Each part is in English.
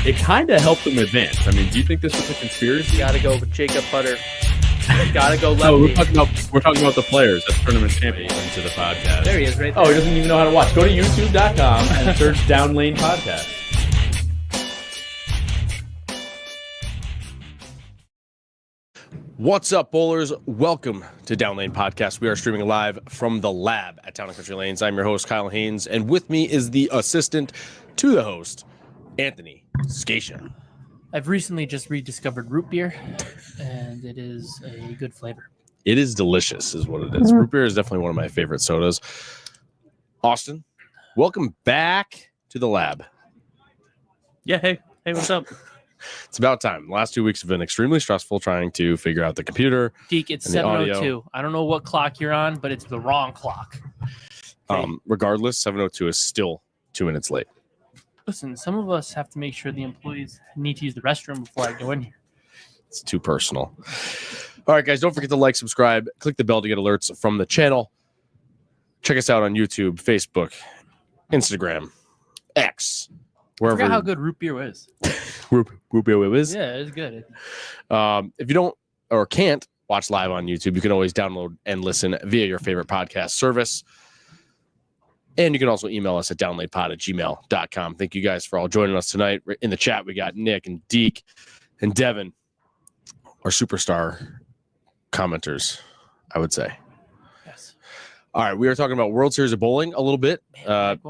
it kind of helped them advance. I mean, do you think this was a conspiracy? Gotta go with Jacob Butter. Gotta go No, lefty. we're talking about the players, the tournament champions into the podcast. There he is, right there. Oh, he doesn't even know how to watch. Go to youtube.com and search Down Lane Podcast. What's up, bowlers? Welcome to Down Lane Podcast. We are streaming live from the lab at Town & Country Lanes. I'm your host, Kyle Haines, and with me is the assistant to the host, Anthony Scaccia. I've recently just rediscovered root beer, and it is a good flavor. It is delicious, is what it is. Root beer is definitely one of my favorite sodas. Austin, welcome back to the lab. Yeah, hey, what's up? It's about time. The last 2 weeks have been extremely stressful trying to figure out the computer. Deke, it's and the 7:02. I don't know what clock you're on, but it's the wrong clock. Okay. Regardless, 7:02 is still 2 minutes late. Listen, some of us have to make sure the employees need to use the restroom before I go in here. It's too personal. All right, guys, don't forget to like, subscribe, click the bell to get alerts from the channel. Check us out on YouTube, Facebook, Instagram, X, wherever. I forgot how good root beer is. Root beer is. Yeah, it's good. If you don't or can't watch live on YouTube, you can always download and listen via your favorite podcast service. And you can also email us at downloadpod@gmail.com. Thank you guys for all joining us tonight. In the chat, we got Nick and Deke and Devin, our superstar commenters, I would say. Yes. All right, we are talking about World Series of Bowling a little bit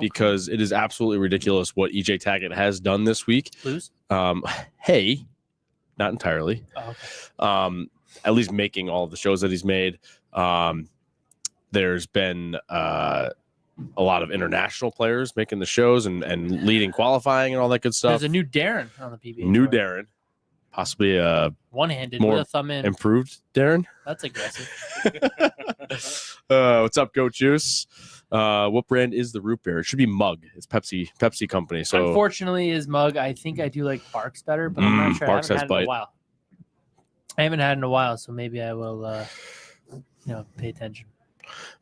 because it is absolutely ridiculous what EJ Tackett has done this week. Lose? Hey, not entirely. Oh, okay. At least making all of the shows that he's made. There's been a lot of international players making the shows and leading qualifying and all that good stuff. There's a new Darren on the PBA. New Darren. Possibly a one-handed more with a thumb in. improved Darren. That's aggressive. What's up, Goat Juice? What brand is the root beer? It should be Mug. It's Pepsi company. So unfortunately, is Mug. I think I do like Barks better, but I'm not sure. Barks I has haven't had it in bite. a while. I haven't had it in a while, so maybe I will, pay attention.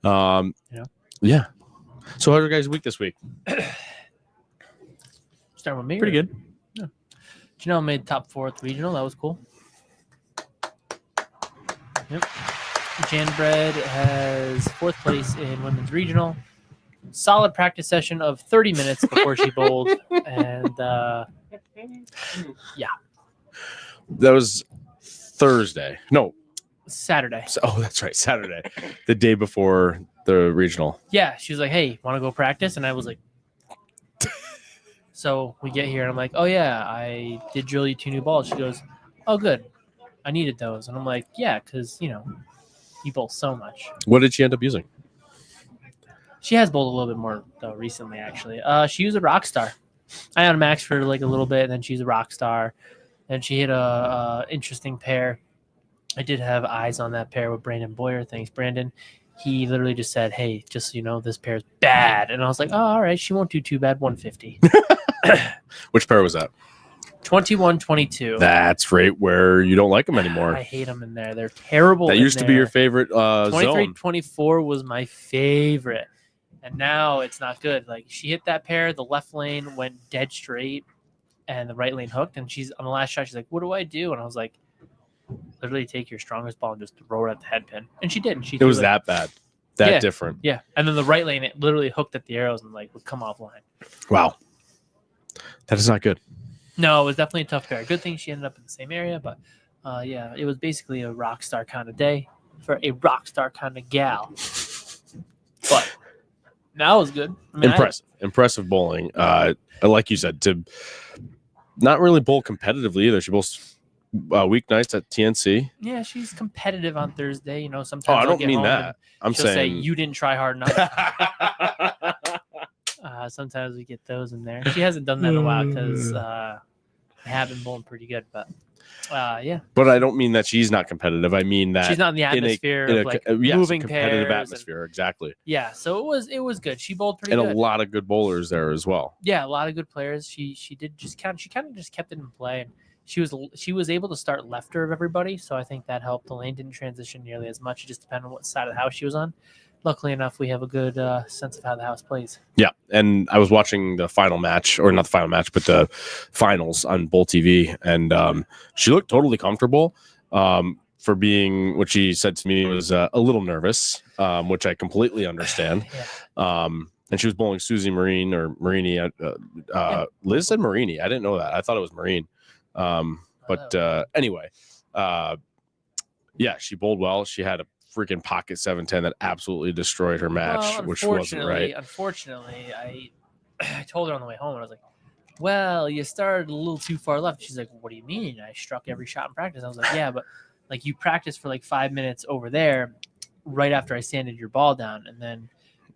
Yeah. So how's your guys' week this week? Start with me. Pretty good. Yeah. Janelle made top 4 at the regional. That was cool. Yep. Janbred has 4th place in women's regional. Solid practice session of 30 minutes before she bowled. And yeah. That was Thursday. No. Saturday. Oh, that's right. Saturday. The day before the regional. Yeah. She was like, hey, want to go practice? And I was like, so we get here and I'm like, oh yeah, I did drill you 2 new balls. She goes, oh good. I needed those. And I'm like, yeah, because, you bowl so much. What did she end up using? She has bowled a little bit more though recently, actually. She used a Rockstar. I on max for like a little bit, and then she used a Rockstar, and she hit a interesting pair. I did have eyes on that pair with Brandon Boyer. Thanks, Brandon. He literally just said, "Hey, just so you know, this pair is bad," and I was like, "Oh, all right, she won't do too bad." 150. Which pair was that? 21-22. That's right where you don't like them anymore. I hate them in there. They're terrible. That used to be your favorite zone. 23-24 was my favorite. And now it's not good. Like, she hit that pair, the left lane went dead straight, and the right lane hooked. And she's on the last shot, she's like, what do I do? And I was like, literally take your strongest ball and just throw it at the head pin. And she did. And it was that bad. That different. Yeah. And then the right lane, it literally hooked at the arrows and would come offline. Wow. That is not good. No, it was definitely a tough pair. Good thing she ended up in the same area, but it was basically a rock star kind of day for a rock star kind of gal. But that was good. I mean, Impressive bowling. Like you said, to not really bowl competitively either. She bowls weeknights at TNC. Yeah, she's competitive on Thursday. Sometimes. I don't mean that. I'm saying say you you didn't try hard enough. Sometimes we get those in there. She hasn't done that in a while because I have been bowling pretty good, but yeah. But I don't mean that she's not competitive. I mean that she's not in the atmosphere of moving competitive pairs atmosphere. Exactly. Yeah, so it was good. She bowled pretty good. And a lot of good bowlers there as well. Yeah, a lot of good players. She did just kind of just kept it in play. And she was able to start lefter of everybody, so I think that helped. The lane didn't transition nearly as much. It just depended on what side of the house she was on. luckily enough, we have a good sense of how the house plays. Yeah, and I was watching the final match, or not the final match, but the finals on Bull TV, and she looked totally comfortable. For being, what she said to me was a little nervous, which I completely understand. Yeah. And she was bowling Susie Marine or Marini. Liz said Marini. I didn't know that. I thought it was Marine. Anyway, yeah, she bowled well. She had a freaking pocket 710 that absolutely destroyed her match, which wasn't right. Unfortunately, I told her on the way home, and I was like, well, you started a little too far left. She's like, what do you mean? I struck every shot in practice. I was like, yeah, but like you practiced for like 5 minutes over there right after I sanded your ball down, and then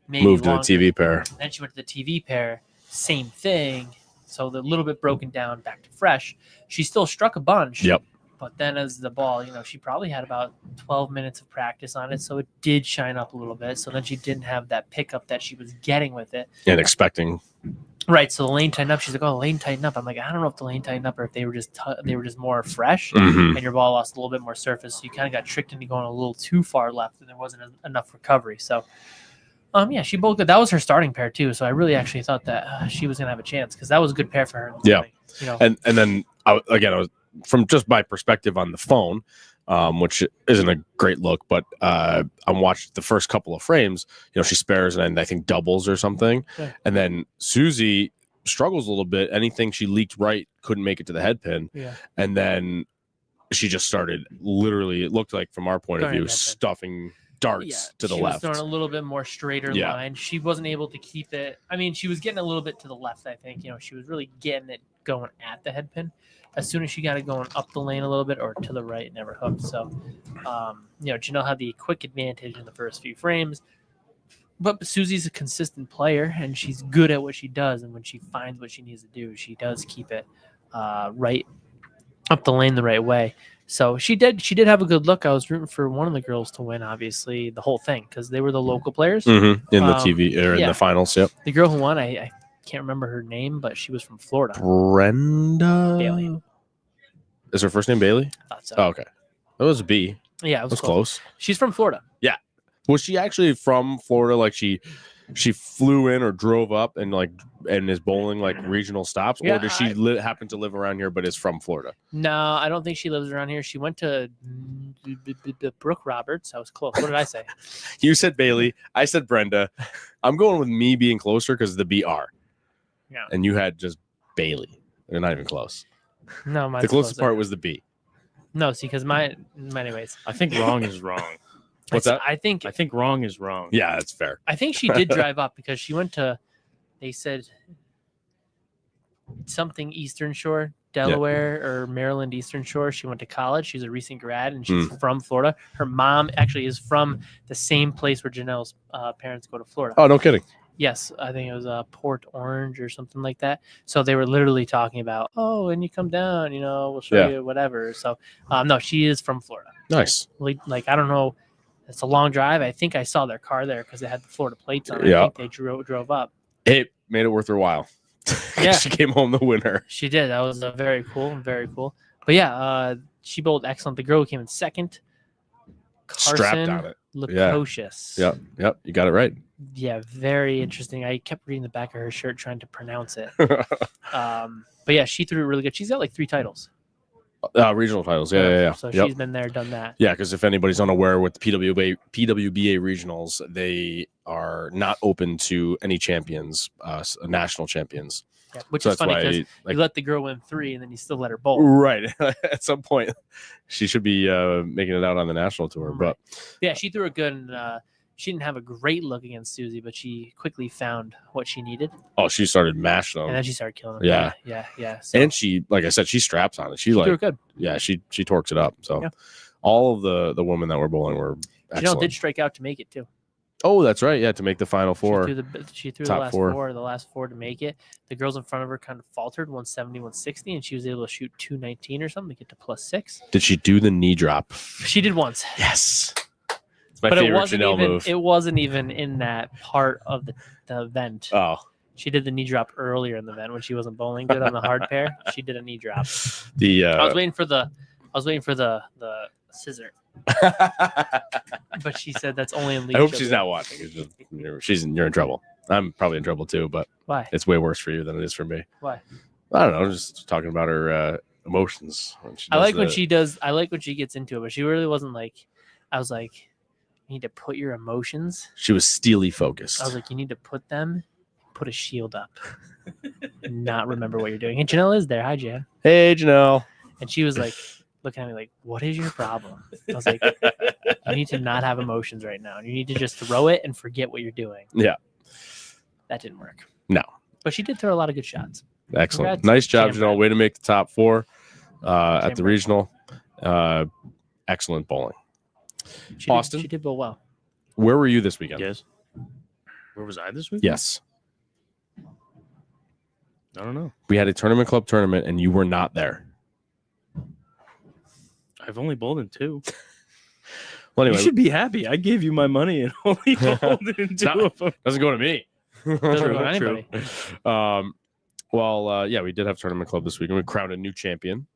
maybe moved longer. to the TV pair. Then she went to the TV pair, same thing. So the little bit broken down, back to fresh. She still struck a bunch. Yep. But then as the ball, she probably had about 12 minutes of practice on it. So it did shine up a little bit. So then she didn't have that pickup that she was getting with it. And expecting. Right. So the lane tightened up. She's like, oh, the lane tightened up. I'm like, I don't know if the lane tightened up or if they were just more fresh Mm-hmm. and your ball lost a little bit more surface. So you kind of got tricked into going a little too far left and there wasn't enough recovery. So, yeah, she bowled good. That was her starting pair too. So I really actually thought that she was going to have a chance because that was a good pair for her. Yeah. Morning, And then, I was from just my perspective on the phone, which isn't a great look, but I watched the first couple of frames. She spares and I think doubles or something. Yeah. And then Susie struggles a little bit. Anything she leaked right couldn't make it to the head pin. Yeah. And then she just started literally, it looked like from our point of view, stuffing darts to the left. She was throwing a little bit more straighter line. She wasn't able to keep it. I mean, she was getting a little bit to the left, I think. She was really getting it going at the head pin. As soon as she got it going up the lane a little bit or to the right, it never hooked. So, Janelle had the quick advantage in the first few frames. But Susie's a consistent player, and she's good at what she does. And when she finds what she needs to do, she does keep it right up the lane the right way. So she did have a good look. I was rooting for one of the girls to win, obviously, the whole thing, because they were the local players. Mm-hmm. In the TV or in the finals, yep. The girl who won, I can't remember her name, but she was from Florida. Brenda? Bailey. Is her first name Bailey? I thought so. Oh, okay. That was a B. Yeah, it was close. She's from Florida. Yeah. Was she actually from Florida? Like she flew in or drove up and is bowling like regional stops, or does she happen to live around here but is from Florida? No, I don't think she lives around here. She went to Brooke Roberts. I was close. What did I say? You said Bailey. I said Brenda. I'm going with me being closer because of the BR. Yeah. And you had just Bailey. They're not even close. No, the closest part was the B. No, see, because anyways. I think wrong is wrong. What's that? I think wrong is wrong. Yeah, that's fair. I think she did drive up because she went to, they said something Eastern Shore, Delaware or Maryland Eastern Shore. She went to college. She's a recent grad and she's from Florida. Her mom actually is from the same place where Janelle's parents go to Florida. Oh, no kidding. Yes, I think it was Port Orange or something like that. So they were literally talking about, when you come down, we'll show you whatever. So no, she is from Florida. Nice. Like I don't know. It's a long drive. I think I saw their car there because they had the Florida plates on. Yeah. I think they drove up. It made it worth her while. Yeah. She came home the winner. She did. That was very cool. Very cool. But yeah, she bowled excellent. The girl who came in second, strapped on it. Lukosius. Yep. You got it right. Yeah, very interesting. I kept reading the back of her shirt trying to pronounce it. But yeah, she threw it really good. She's got like 3 titles. Regional titles. Yeah. So she's been there, done that. Yeah, because if anybody's unaware with the PWBA regionals, they are not open to any champions, national champions. Yeah, which is funny because you let the girl win 3 and then you still let her bowl. Right. At some point, she should be making it out on the national tour. Right. But yeah, she threw it good. And she didn't have a great look against Susie, but she quickly found what she needed. Oh, she started mashing them. And then she started killing them. Yeah. So, and she, like I said, she straps on it. She threw it good. Yeah, she torques it up. So all of the women that were bowling were excellent. Janelle did strike out to make it too. Oh, that's right. Yeah, to make the final 4. She threw top the last four to make it. The girls in front of her kind of faltered 170, 160, and she was able to shoot 219 or something to get to +6. Did she do the knee drop? She did once. Yes. It's my but favorite Janelle move. It wasn't even in that part of the event. Oh. She did the knee drop earlier in the event when she wasn't bowling good on the hard pair. She did a knee drop. I was waiting for the scissor. But she said that's only in I hope leadership. she's not watching. It's just, you're in trouble. I'm probably in trouble too, but Why? it's way worse for you than it is for me. Why? I don't know. I'm just talking about her emotions. When she I does like when the- she does. I like when she gets into it, but she really wasn't like. I was like, you need to put your emotions. She was steely focused. I was like, you need to put a shield up, and not remember what you're doing. And Janelle is there. Hi, Jan. Hey, Janelle. And she was like, looking at me like, what is your problem? I was like, you need to not have emotions right now. You need to just throw it and forget what you're doing. Yeah. That didn't work. No. But she did throw a lot of good shots. Excellent. Congrats, Nice job, Jam Janelle. Brad. Way to make the top 4 at the Jam Brad. regional. Excellent bowling. She Austin? She did bowl well. Where were you this weekend? Yes. Where was I this week? Yes. I don't know. We had a tournament club tournament and you were not there. I've only bowled in 2. Well, anyway, You should be happy. I gave you my money and only bowled in 2 not- of them. doesn't go to me. Doesn't go to True. anybody. Yeah, we did have tournament club this week and we crowned a new champion,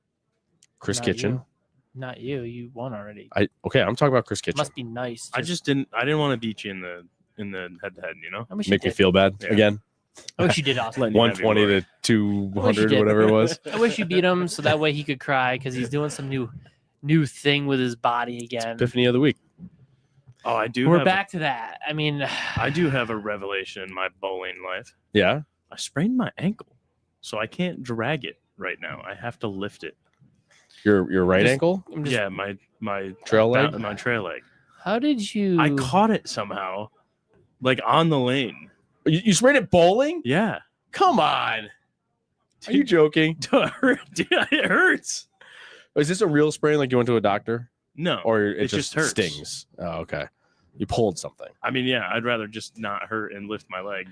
Chris Not Kitchen. you. Not you. You won already. I'm talking about Chris Kitchen. Must be nice. I didn't want to beat you in the head to head, I wish Make you me did. feel bad Yeah. again. I wish you did, Austin. Letting you have your 120 glory. to 200, did. whatever it was. I wish you beat him so that way he could cry because he's doing some new thing with his body again. Epiphany of the week. Oh, I do. We're have back to that. I mean, I do have a revelation in my bowling life. Yeah. I sprained my ankle, so I can't drag it right now. I have to lift it. Your right Just- ankle? I'm just, Yeah, my Trail leg? my trail leg. how did you? I caught it somehow, like on the lane. You sprained it bowling? Yeah. Come on. Are you joking? Dude, it hurts. Is this a real sprain like you went to a doctor? No. Or it It just just hurts. stings? Oh, okay. You pulled something. I mean, yeah, I'd rather just not hurt and lift my leg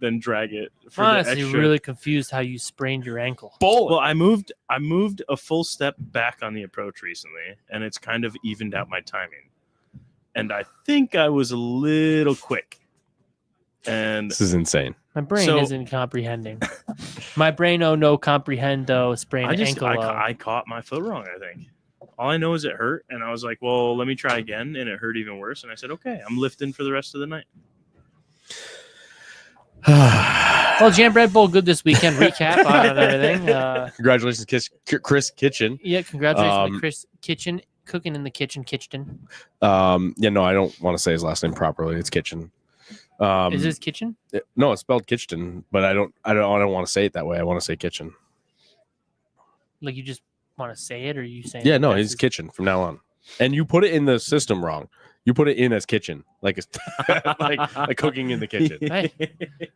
than drag it for I'm the honestly extra. really confused how you sprained your ankle. Bowling. Well, I moved a full step back on the approach recently, and it's kind of evened out my timing. And I think I was a little quick. And This is insane. My brain So- isn't comprehending. My brain no comprehendo sprained ankle. I caught my foot wrong, I think. All I know is it hurt, and I was like, well, let me try again, and it hurt even worse. And I said, okay, I'm lifting for the rest of the night. Well, Jam Bread Bowl good this weekend. Recap on everything. Congratulations, Chris Kitchen. Yeah, congratulations to Um, Chris Kitchen, cooking in the kitchen. Yeah, no, I don't want to say his last name properly. It's Kitchen. Is this kitchen? No, it's spelled Kitchen, but I don't want to say it that way. I want to say Kitchen. Like you just want to say it, or you saying? Yeah, no, that's he's his- Kitchen from now on. And you put it in the system wrong. You put it in as kitchen, like it's like cooking in the kitchen. Hey.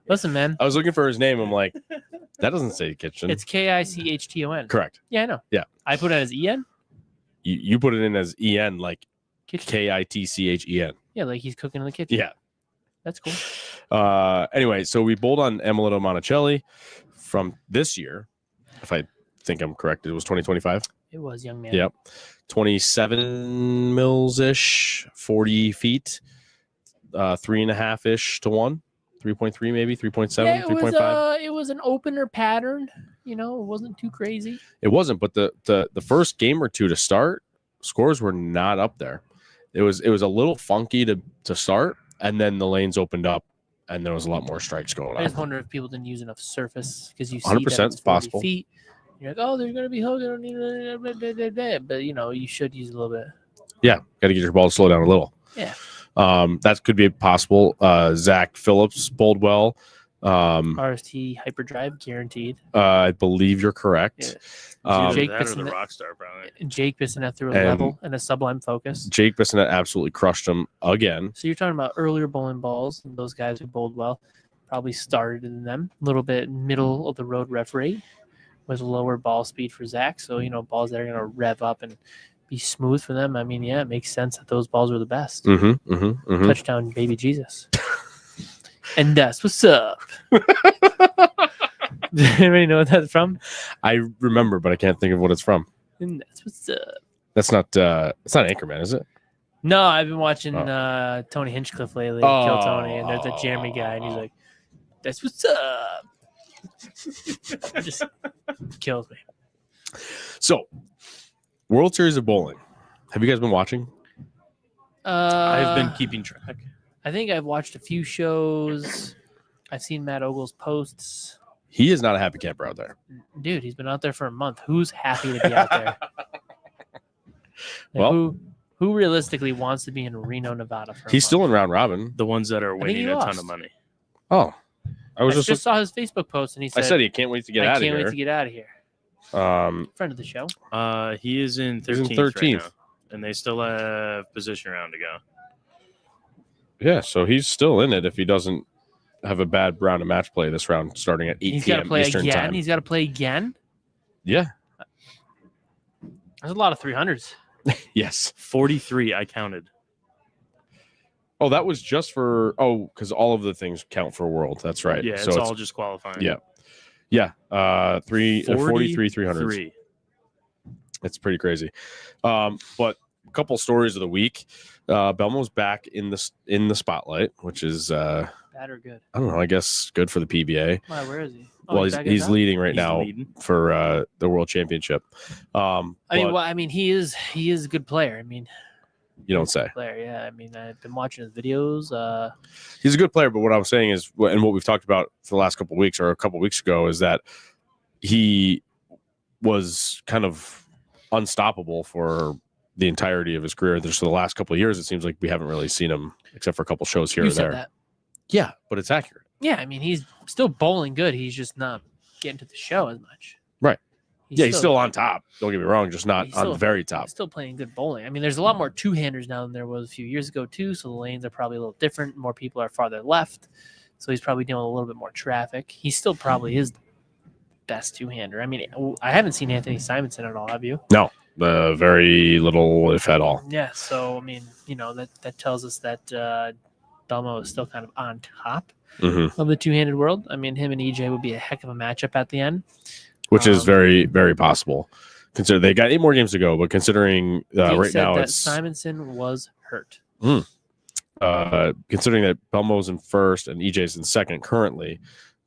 Listen, man, I was looking for his name. I'm like, that doesn't say kitchen. it's Kichton. correct. Yeah, I know. Yeah. I put it as En. You put it in as en, like Kitchen. Kitchen. Yeah, like he's cooking in the kitchen. Yeah. That's cool. Anyway, so we bowled on Emilito Monticelli from this year. If I think I'm correct, it was 2025. It was young man. Yep. 27 mils ish, 40 feet, 3.5 ish to 1, 3.3 maybe, 3.7, Yeah, 3.5. it was an opener pattern. You know, it wasn't too crazy. It wasn't, but the first game or two to start, scores were not up there. It was a little funky to start, and then the lanes opened up, and there was a lot more strikes going I just on. wonder if people didn't use enough surface because you see 100% that it's 40 possible. feet. You're like, oh, there's gonna be hook. I don't need, but you know, you should use a little bit. Yeah, got to get your ball to slow down a little. Yeah. That could be possible. Zach Phillips bowled well. RST hyperdrive guaranteed. I believe you're correct. Either Jake that or the Bissonette- Rockstar, probably. And Jake Bissonette threw a And- level and a sublime focus. Jake Bissonette absolutely crushed him again. So you're talking about earlier bowling balls, and those guys who bowled well probably started in them. A little bit middle of the road rev rate with lower ball speed for Zach. So, you know, balls that are going to rev up and be smooth for them. I mean, yeah, it makes sense that those balls were the best. Touchdown, baby Jesus. And that's what's up. Does anybody know what that's from? I remember, but I can't think of what it's from. And that's what's up. That's not. It's not Anchorman, is it? No, I've been watching Oh. Tony Hinchcliffe lately, Kill Tony, and there's a Jeremy guy, and he's like, "That's what's up." It just kills me. So, World Series of Bowling Have you guys been watching? I've been keeping track. I think I've watched a few shows. I've seen Matt Ogle's posts. He is not a happy camper out there. Dude, he's been out there for a month. Who's happy to be out there? Well, who realistically wants to be in Reno, Nevada for a he's month? still in round robin. The ones that are think winning he a ton lost. of money. Oh, I was I just. just saw his Facebook post and he I said, said he can't wait to get I out of can't here. wait to get out of here. Friend of the show. He is in 13th, He's in right 13th. now, and they still have position round to go. Yeah, so he's still in it if he doesn't have a bad round of match play this round starting at 8 He's got to p.m. play Eastern again. time. He's got to play again. Yeah. There's a lot of 300s. Yes. 43, I counted. Oh, that was just for because all of the things count for world. That's right. Yeah, so it's all just qualifying. Yeah. Yeah. 43 300s. 43. It's pretty crazy. But a couple stories of the week. Belmo's back in the spotlight, which is Bad or good? I don't know. I guess good for the PBA. Why, where is he? Oh, Well, back at he's top? leading right He's now leading. for the World Championship. I mean, he is a good player. I mean, you don't say. player. Yeah. I mean, I've been watching his videos. He's a good player, but what I'm saying is, and what we've talked about for the last couple of weeks or a couple of weeks ago, is that he was kind of unstoppable for the entirety of his career. Just for the last couple of years, it seems like we haven't really seen him except for a couple shows here You or said there. that. Yeah, but it's accurate. Yeah. I mean, he's still bowling good. He's just not getting to the show as much. Right. He's still on top. Don't get me wrong, just not He's on still- the very top. He's still playing good bowling. I mean, there's a lot more two-handers now than there was a few years ago too. So the lanes are probably a little different. More people are farther left, so he's probably dealing with a little bit more traffic. He still probably is the best two-hander. I mean, I haven't seen Anthony Simonson at all. Have you? No, very little, if at all. Yeah. So I mean, that tells us that Belmo is still kind of on top Mhm. of the two-handed world. I mean, him and EJ would be a heck of a matchup at the end. Which is very, very possible. Consider they got 8 more games to go, but considering Dean right said now that it's Simonson was hurt. considering that Belmo's in first and EJ's in second currently,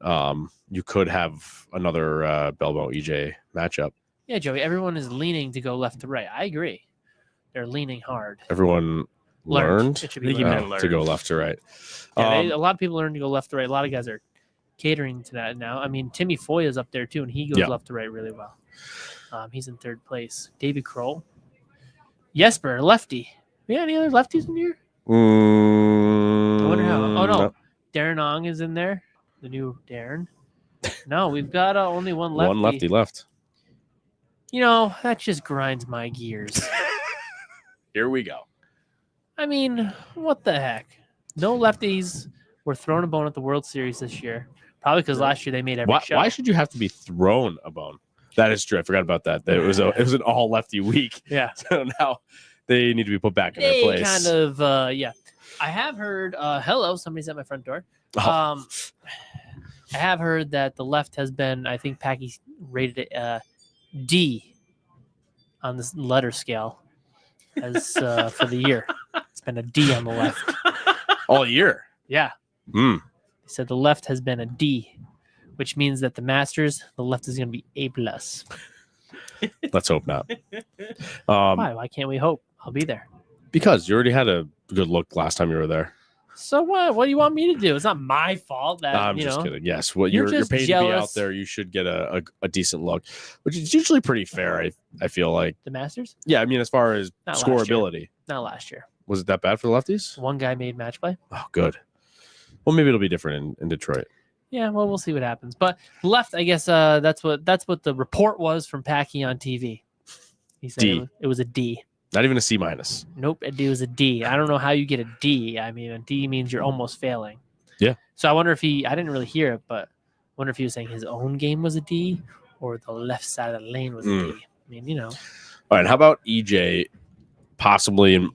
you could have another Belmo EJ matchup. Yeah, Joey. Everyone is leaning to go left to right. I agree. They're leaning hard. Everyone learned It should I be think you learned. meant to go left to right. Yeah, a lot of people learn to go left to right. A lot of guys are catering to that now. I mean, Timmy Foy is up there too, and he goes Yeah. left to right really well. He's in third place. David Kroll, Jesper, lefty. We got any other lefties in here? I wonder how. Oh no, Darren Ong is in there. The new Darren. No, we've got only one lefty. One lefty left. That just grinds my gears. Here we go. I mean, what the heck? No lefties were thrown a bone at the World Series this year. Probably because last year they made every show. Why should you have to be thrown a bone? That is true. I forgot about that. It was an all lefty week. Yeah. So now they need to be put back in their They place. kind of, yeah. I have heard, hello, somebody's at my front door. Oh. I have heard that the left has been, I think Packy rated it D on this letter scale as for the year. It's been a D on the left. all year. Yeah. Hmm. They said the left has been a D, which means that the Masters, the left is going to be A+. Let's hope not. Why? Why can't we hope? I'll be there. Because you already had a good look last time you were there. So what? What do you want me to do? It's not my fault that I'm just kidding. Yes, well, You're you're just paid to be out jealous. there. You should get a decent look, which is usually pretty fair. I feel like. the Masters. Yeah, I mean, as far as Not last year. scoreability, Not last year. was it that bad for the lefties? One guy made match play. Oh, good. Well, maybe it'll be different in Detroit. Yeah, well, we'll see what happens. But left, I guess that's what the report was from Packy on TV. He said D. it was a D. Not even a C minus. Nope, it was a D. I don't know how you get a D. I mean, a D means you're almost failing. Yeah. So I wonder if I didn't really hear it, but I wonder if he was saying his own game was a D or the left side of the lane was a D. I mean, All right. How about EJ possibly and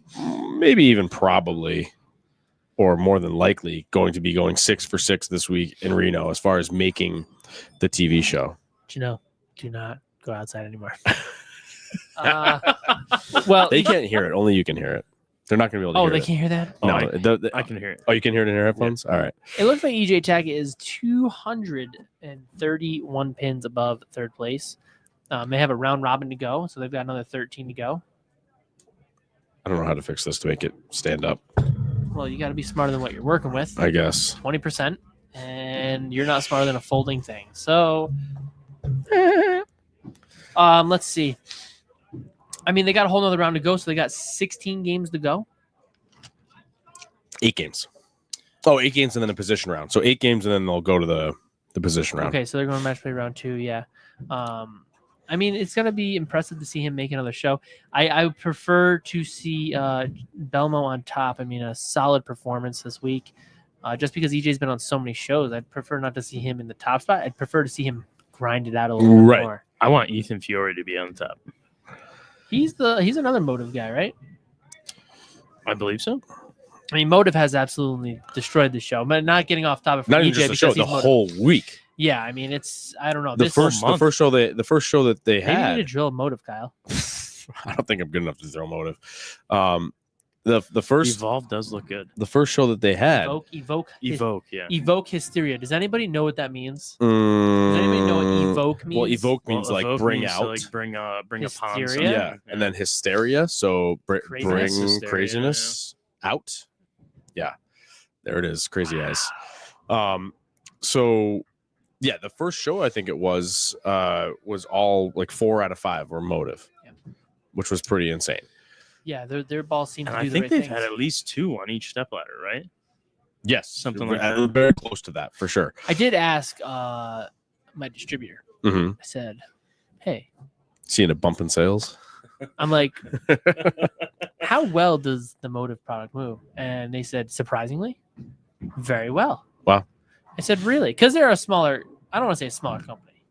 maybe even probably or more than likely going to be going 6 for 6 this week in Reno as far as making the TV show? do not go outside anymore. Well, They can't hear it. Only you can hear it. They're not going to be able to oh, hear they it. can't hear that. No, I can hear it. Oh, you can hear it in your headphones? All right. It looks like EJ Tackett is 231 pins above third place. They have a round robin to go, so they've got another 13 to go. I don't know how to fix this to make it stand up. Well, you got to be smarter than what you're working with. I guess. 20%, and you're not smarter than a folding thing. So, let's see. I mean, they got a whole nother round to go, so they got 16 games to go. 8 games. Oh, 8 games and then a position round. So 8 games and then they'll go to the position round. Okay, so they're going to match play round 2, yeah. I mean, it's going to be impressive to see him make another show. I would prefer to see Belmo on top. I mean, a solid performance this week. Just because EJ's been on so many shows, I'd prefer not to see him in the top spot. I'd prefer to see him grind it out a little bit more. I want Ethan Fiore to be on top. He's another Motiv guy, right? I believe so. I mean, Motiv has absolutely destroyed the show, but not getting off topic for Not EJ even just the show, because the he's Motiv. whole week. Yeah, I mean, it's I don't know. The This first whole month, show that they maybe you need had. to drill Motiv, Kyle. I don't think I'm good enough to throw Motive. The first Evolve does look good. the first show that they had. Evoke, Yeah. Evoke hysteria. Does anybody know what that means? Does Mm, anybody know what evoke means? Well, evoke means Well, like evoke bring means out. to, like bring upon Hysteria? something. Yeah. And then hysteria. So bring Craziness. Hysteria, craziness out. Yeah, there it is. Crazy eyes. So yeah, the first show I think it was all like 4 out of 5 were Motive, Yeah. which was pretty insane. Yeah, their balls seem And to do I the think right they've things. had at least 2 on each stepladder, right? Yes, Something like that. Very close to that for sure. I did ask my distributor. Mm-hmm. I said, "Hey, Seeing a bump in sales. I'm like, how well does the Motiv product move?" And they said, surprisingly, very well. Wow. I said, really? Because they're a smaller, I don't want to say a smaller company,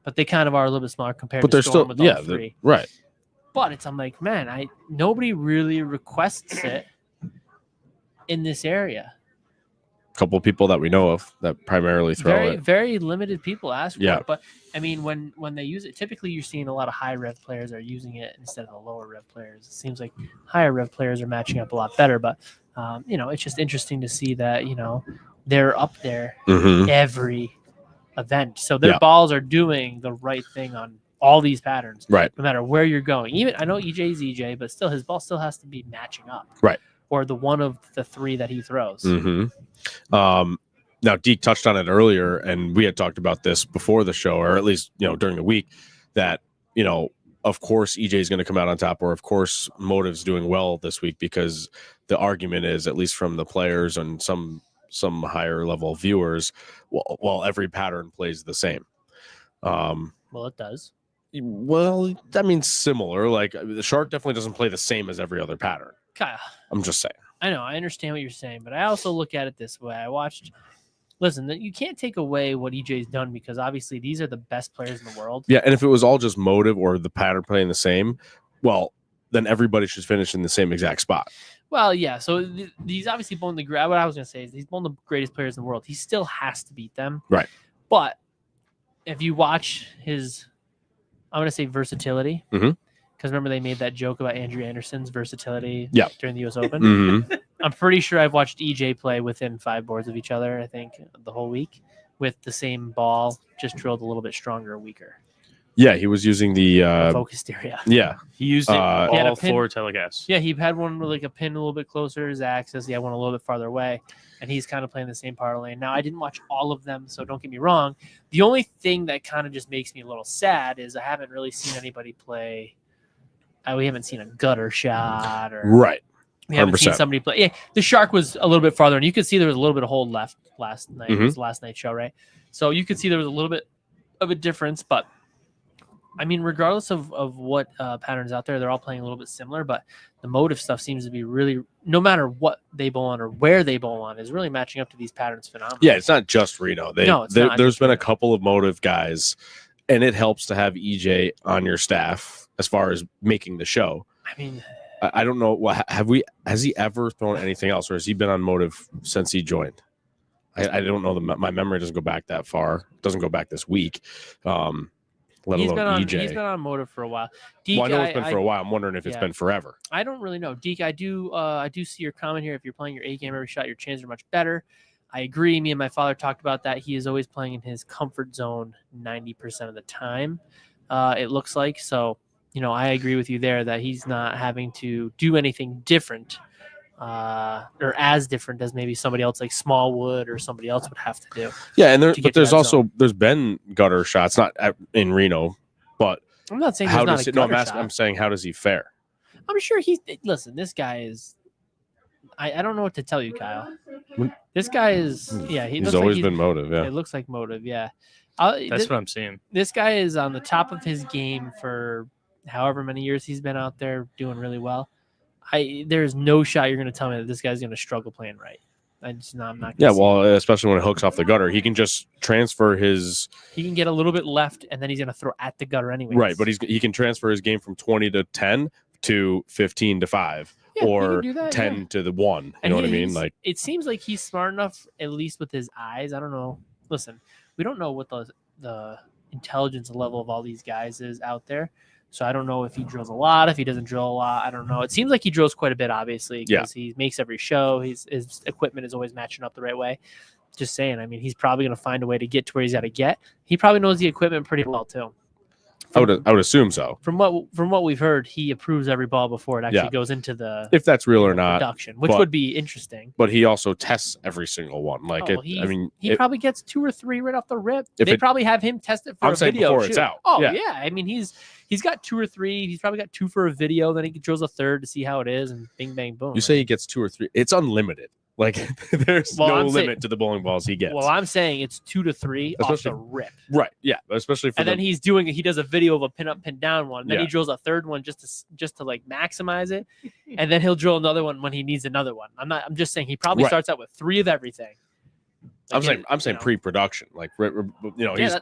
but they kind of are a little bit smaller compared But to they're Storm still with all 3. right. But I'm like, man, nobody really requests it in this area. Couple of people that we know of that primarily throw Very, it. very limited people ask for Yeah. it. But I mean, when they use it, typically you're seeing a lot of high rev players are using it instead of the lower rev players. It seems like higher rev players are matching up a lot better. But it's just interesting to see that they're up there Mhm. every event, so their Yeah. balls are doing the right thing on all these patterns, Right. no matter where you're going. Even I know EJ's EJ, but still his ball still has to be matching up, Right. or the one of the 3 that he throws. Mm-hmm. Now, Deke touched on it earlier, and we had talked about this before the show, or at least during the week, that of course EJ is going to come out on top, or of course Motiv's doing well this week, because the argument is, at least from the players and some higher level viewers, well, every pattern plays the same. Well, it does. Well, that means similar. Like the shark definitely doesn't play the same as every other pattern. Kyle, I'm just saying. I know, I understand what you're saying, but I also look at it this way. Listen, you can't take away what EJ's done, because obviously these are the best players in the world. Yeah, and if it was all just Motive or the pattern playing the same, well, then everybody should finish in the same exact spot. Well, yeah. So he's obviously what I was going to say is he's one of the greatest players in the world. He still has to beat them. Right. But if you watch his, I'm going to say versatility, Mhm. because remember they made that joke about Andrew Anderson's versatility Yeah. during the U.S. Open. Mm-hmm. I'm pretty sure I've watched EJ play within 5 boards of each other, I think, the whole week, with the same ball, just drilled a little bit stronger, weaker. Yeah, he was using the Focus hysteria. yeah. He used it He had a all pin. 4 telecasts. Yeah, he had one with like a pin a little bit closer to his axis. He had one a little bit farther away, and he's kind of playing the same part of the lane. Now, I didn't watch all of them, so don't get me wrong. The only thing that kind of just makes me a little sad is I haven't really seen anybody play. We haven't seen a gutter shot, or Right. we haven't seen 100%. somebody play. Yeah, the shark was a little bit farther, and you could see there was a little bit of hold left last night. It was last night's show, right? So you could see there was a little bit of a difference, but I mean, regardless of what patterns out there, they're all playing a little bit similar, but the Motiv stuff seems to be really, no matter what they bowl on or where they bowl on, is really matching up to these patterns phenomenally. Yeah, it's not just Reno. No, it's not There's just been a Reno. couple of Motive guys, and it helps to have EJ on your staff as far as making the show. I mean, I don't know. Has he ever thrown anything else, or has he been on Motive since he joined? I don't know. My memory doesn't go back that far. It doesn't go back this week. Let he's alone been EJ. he's been on Motiv for a while. Deke, Well, I know it's been for a while. I'm wondering if it's yeah. been forever. I don't really know. Deke, I do see your comment here. If you're playing your A game every shot, your chances are much better. I agree. Me and my father talked about that. He is always playing in his comfort zone 90% of the time, it looks like. So I agree with you there that he's not having to do anything different or as different as maybe somebody else like Smallwood or somebody else would have to do. Yeah, and get there's to that also zone. there's been gutter shots, not in Reno, but I'm not saying how there's not does a it? No, gutter I'm asking. shot. I'm saying how does he fare? I'm sure listen, this guy is. I don't know what to tell you, Kyle. This guy is. Yeah, He's always been Motiv. Yeah, It looks like Motiv. Yeah, That's what I'm seeing. This guy is on the top of his game for however many years he's been out there doing really well. There's no shot you're going to tell me that this guy's going to struggle playing right. I'm not. Gonna yeah. Well, especially when it hooks off the gutter, he can just transfer his. He can get a little bit left, and then he's going to throw at the gutter anyway. Right, but he can transfer his game from 20 to 10 to 15 to 5. Yeah, or do that, 10 to the 1. You know what I mean? Like, it seems like he's smart enough, at least with his eyes. I don't know. Listen, we don't know what the intelligence level of all these guys is out there. So I don't know if he drills a lot, if he doesn't drill a lot. I don't know. It seems like he drills quite a bit, obviously, because he makes every show. His equipment is always matching up the right way. Just saying. I mean, he's probably going to find a way to get to where he's got to get. He probably knows the equipment pretty well too. I would assume so. From what we've heard, he approves every ball before it actually goes into the if that's real or not production, which would be interesting. But he also tests every single one. Like he probably gets 2 or 3 right off the rip. They probably have him test it for a video before shoot. It's out. Oh yeah, I mean he's got 2 or 3. He's probably got 2 for a video. Then he drills a third to see how it is, and bing bang boom. You say he gets 2 or 3? It's unlimited. Like there's no limit to the bowling balls he gets. Well, I'm saying it's 2 to 3 off the rip. Right. Yeah. Especially for. And then he does a video of a pin up, pin down one. Then he drills a third one just to like maximize it, and then he'll drill another one when he needs another one. I'm just saying he probably starts out with 3 of everything. Like I'm saying pre-production, like regardless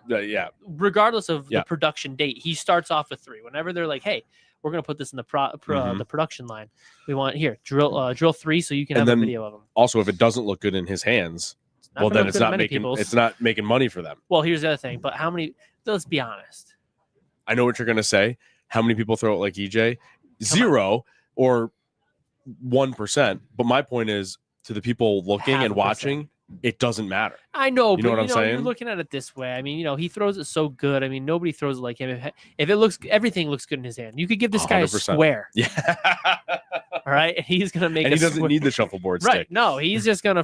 of the production date, he starts off with 3. Whenever they're like, hey, we're gonna put this in the the production line. We want drill 3 so you can have a video of them. Also, if it doesn't look good in his hands, well, then it's not making money for them. Well, here's the other thing. But how many? Let's be honest. I know what you're gonna say. How many people throw it like EJ? 0 or 1%. But my point is, to the people looking and watching, it doesn't matter. I know, you know what I'm saying? You're looking at it this way. I mean, he throws it so good. I mean, nobody throws it like him. If everything looks good in his hand. You could give this guy 100%. A square. Yeah. All right. He's going to make and he doesn't need the shuffleboard stick. Right. No, he's just going to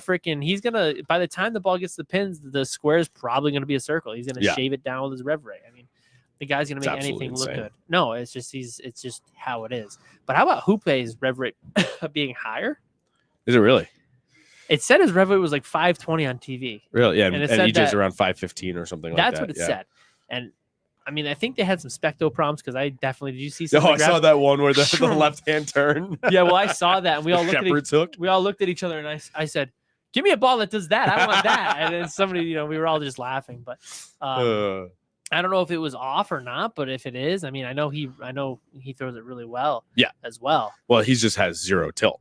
by the time the ball gets the pins, the square is probably going to be a circle. He's going to shave it down with his rev rate. I mean, the guy's going to make anything look good. No, it's just how it is. But how about Hoope's rev rate being higher? Is it really? It said his rev rate was like 520 on TV. Really? Yeah, and EJ's around 515 or something like that. That's what it said. And I mean, I think they had some specto problems because I definitely did. You see? I saw that one where the left hand turn. Yeah, well, I saw that, and we all looked at each other, and I said, "Give me a ball that does that. I want that." And then somebody, we were all just laughing. But I don't know if it was off or not. But if it is, I mean, I know he throws it really well. Yeah, as well. Well, he just has 0 tilt.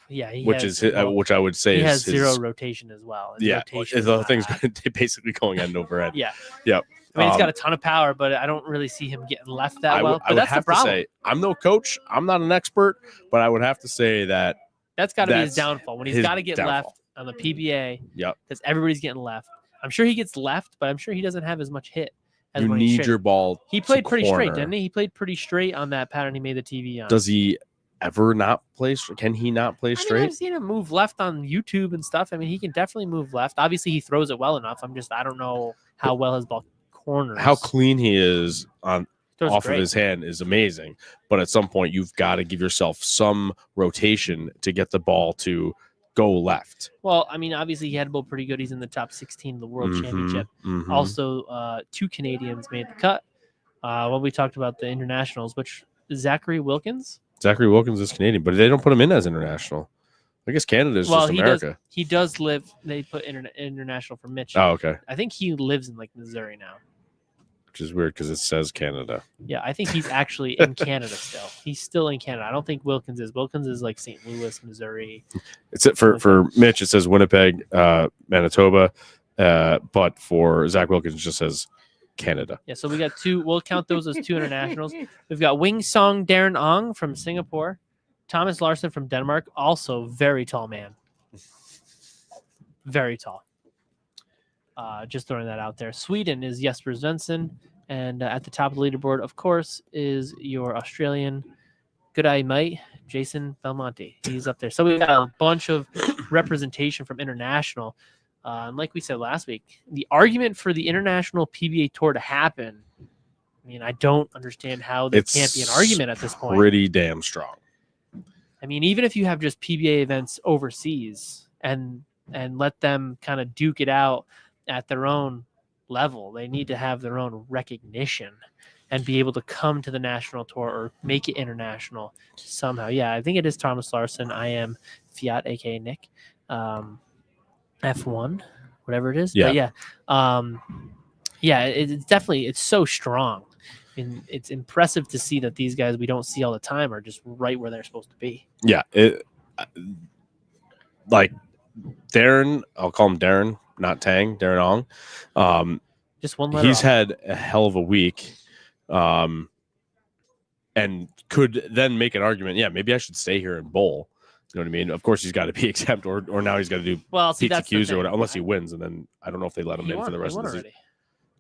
Yeah, which I would say he has 0 rotation as well. The thing's basically going end over end. Yeah. Yep. I mean, he's got a ton of power, but I don't really see him getting left that well. But that's the problem. To say, I'm no coach. I'm not an expert, but I would have to say that's got to be his downfall when he's got to get left on the PBA. Yep. Because everybody's getting left. I'm sure he gets left, but I'm sure he doesn't have as much hit. As you when need your ball. He played pretty straight, didn't he? He played pretty straight on that pattern he made the TV on. Does he ever not play? Can he not play straight? I mean, I've seen him move left on YouTube and stuff. I mean, he can definitely move left. Obviously, he throws it well enough. I don't know how well his ball corners. How clean he is off of his hand is amazing. But at some point, you've got to give yourself some rotation to get the ball to go left. Well, I mean, obviously, he had ball pretty good. He's in the top 16 of the World Championship. Mm-hmm. Also, 2 Canadians made the cut. When we talked about the internationals, which Zachary Wilkins. Zachary Wilkins is Canadian, but they don't put him in as international. I guess Canada is just America. He does live. They put international for Mitch. Oh, okay. I think he lives in like Missouri now. Which is weird because it says Canada. Yeah, I think he's actually in Canada still. He's still in Canada. I don't think Wilkins is. Wilkins is like St. Louis, Missouri. It's for Mitch. It says Winnipeg, Manitoba, but for Zach Wilkins, it just says Canada. Yeah, so we got 2. We'll count those as 2 internationals. We've got Wing Song Darren Ong from Singapore, Thomas Larson from Denmark, also very tall man. Very tall. Just throwing that out there. Sweden is Jesper Svensson, And at the top of the leaderboard, of course, is your Australian good eye mate, Jason Belmonte. He's up there. So we've got a bunch of representation from international. And like we said last week, the argument for the international PBA tour to happen, I mean, I don't understand how there can't be an argument at this point. Pretty damn strong. I mean, even if you have just PBA events overseas and let them kind of duke it out at their own level, they need to have their own recognition and be able to come to the national tour or make it international somehow. Yeah, I think it is Thomas Larson. I am Fiat, aka Nick. F1, whatever it is. Yeah. But it's definitely, it's so strong. And it's impressive to see that these guys we don't see all the time are just right where they're supposed to be. Yeah. Like Darren, I'll call him Darren, not Tang, Darren Ong. Just one letter He's off. had a hell of a week. And could then make an argument, yeah, maybe I should stay here and bowl. You know what I mean? Of course, he's got to be exempt, or now he's got to do PTQs or whatever, unless he wins, and then I don't know if they let him in for the rest of the season.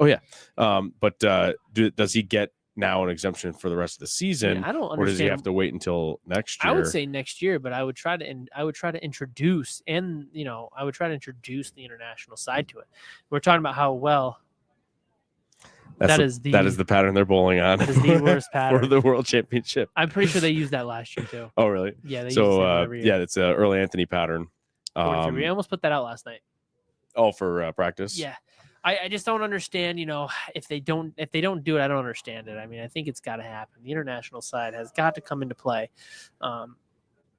Oh yeah, but does he get now an exemption for the rest of the season? I don't understand. Or does he have to wait until next year? I would say next year, but I would try to introduce the international side to it. We're talking about how well. That is the pattern they're bowling on. That is the worst pattern for the World Championship. I'm pretty sure they used that last year too. Oh really? Yeah. It's an early Anthony pattern. We almost put that out last night. Oh, for practice. Yeah, I just don't understand. If they don't do it, I don't understand it. I mean, I think it's got to happen. The international side has got to come into play.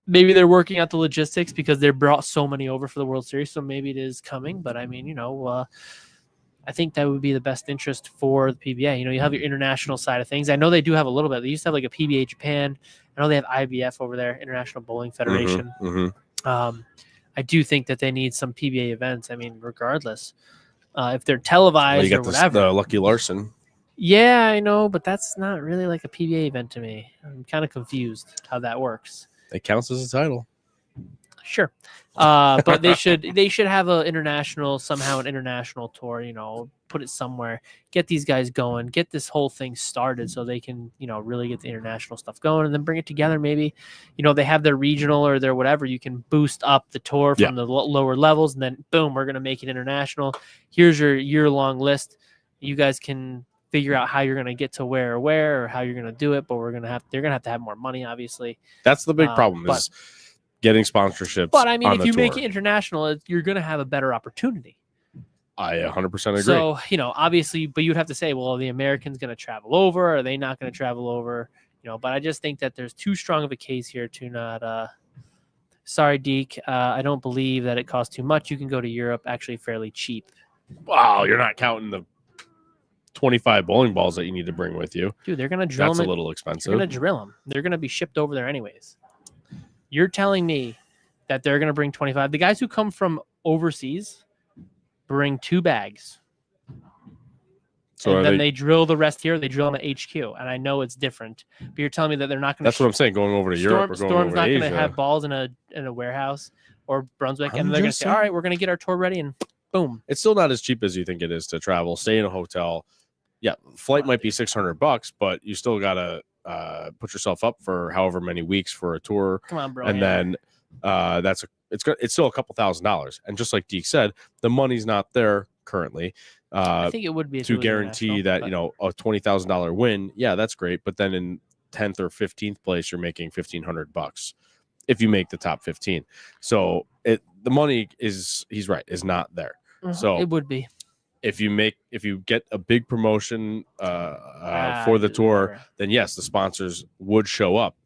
Maybe they're working out the logistics because they brought so many over for the World Series, so maybe it is coming. But I mean, I think that would be the best interest for the PBA. You have your international side of things. I know they do have a little bit. They used to have like a PBA Japan. I know they have IBF over there, International Bowling Federation. I do think that they need some PBA events. I mean, regardless, if they're televised or whatever. The Lucky Larson. Yeah, I know, but that's not really like a PBA event to me. I'm kind of confused how that works. It counts as a title. Sure. But they should have an international tour, put it somewhere, get these guys going, get this whole thing started so they can, really get the international stuff going and then bring it together. Maybe, they have their regional or their whatever, you can boost up the tour from the lower levels and then boom, we're going to make it international. Here's your year-long list. You guys can figure out how you're going to get to where or how you're going to do it, but they're going to have more money, obviously. That's the big problem is getting sponsorships. But I mean, if you tour. make it international, you're going to have a better opportunity. I 100% agree. So, obviously, but you'd have to say, well, are the Americans going to travel over? Are they not going to travel over? But I just think that there's too strong of a case here to not. Sorry, Deke. I don't believe that it costs too much. You can go to Europe actually fairly cheap. Wow, you're not counting the 25 bowling balls that you need to bring with you. Dude, they're going to drill them. That's a little expensive. They're going to drill them. They're going to be shipped over there anyways. You're telling me that they're going to bring 25. The guys who come from overseas bring 2 bags. So and then they drill the rest here. They drill them at HQ. And I know it's different. But you're telling me that they're not going to... That's what I'm saying, going over to Europe or going over to Asia. Storm's not going to have balls in a warehouse or Brunswick. And they're going to say, all right, we're going to get our tour ready and boom. It's still not as cheap as you think it is to travel, stay in a hotel. Yeah, flight might be $600, but you still got to put yourself up for however many weeks for a tour. Come on, bro. And then it's still a couple $1,000s. And just like Deke said, the money's not there currently. I think it would be to guarantee that, a $20,000 win. Yeah, that's great. But then in 10th or 15th place, you're making $1,500 if you make the top 15. So the money he's right, is not there. Mm-hmm. So it would be. If you get a big promotion for the tour, then yes, the sponsors would show up.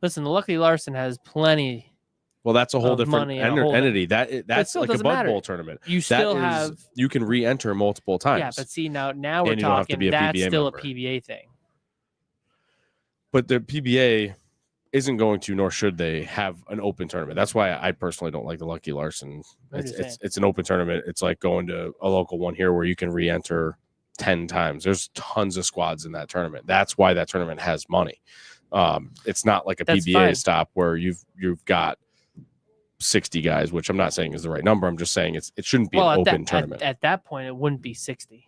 Listen, the Lucky Larson has plenty. Well, that's a whole different entity. That's like a Bud Bowl tournament. You can re-enter multiple times. Yeah, but see now we're talking that's still a PBA thing. But the PBA isn't going to, nor should they, have an open tournament. That's why I personally don't like the Lucky Larson. It's an open tournament. It's like going to a local one here where you can re-enter 10 times. There's tons of squads in that tournament. That's why that tournament has money. It's not like a PBA stop where you've got 60 guys, which I'm not saying is the right number. I'm just saying it shouldn't be an open tournament. At that point, it wouldn't be 60.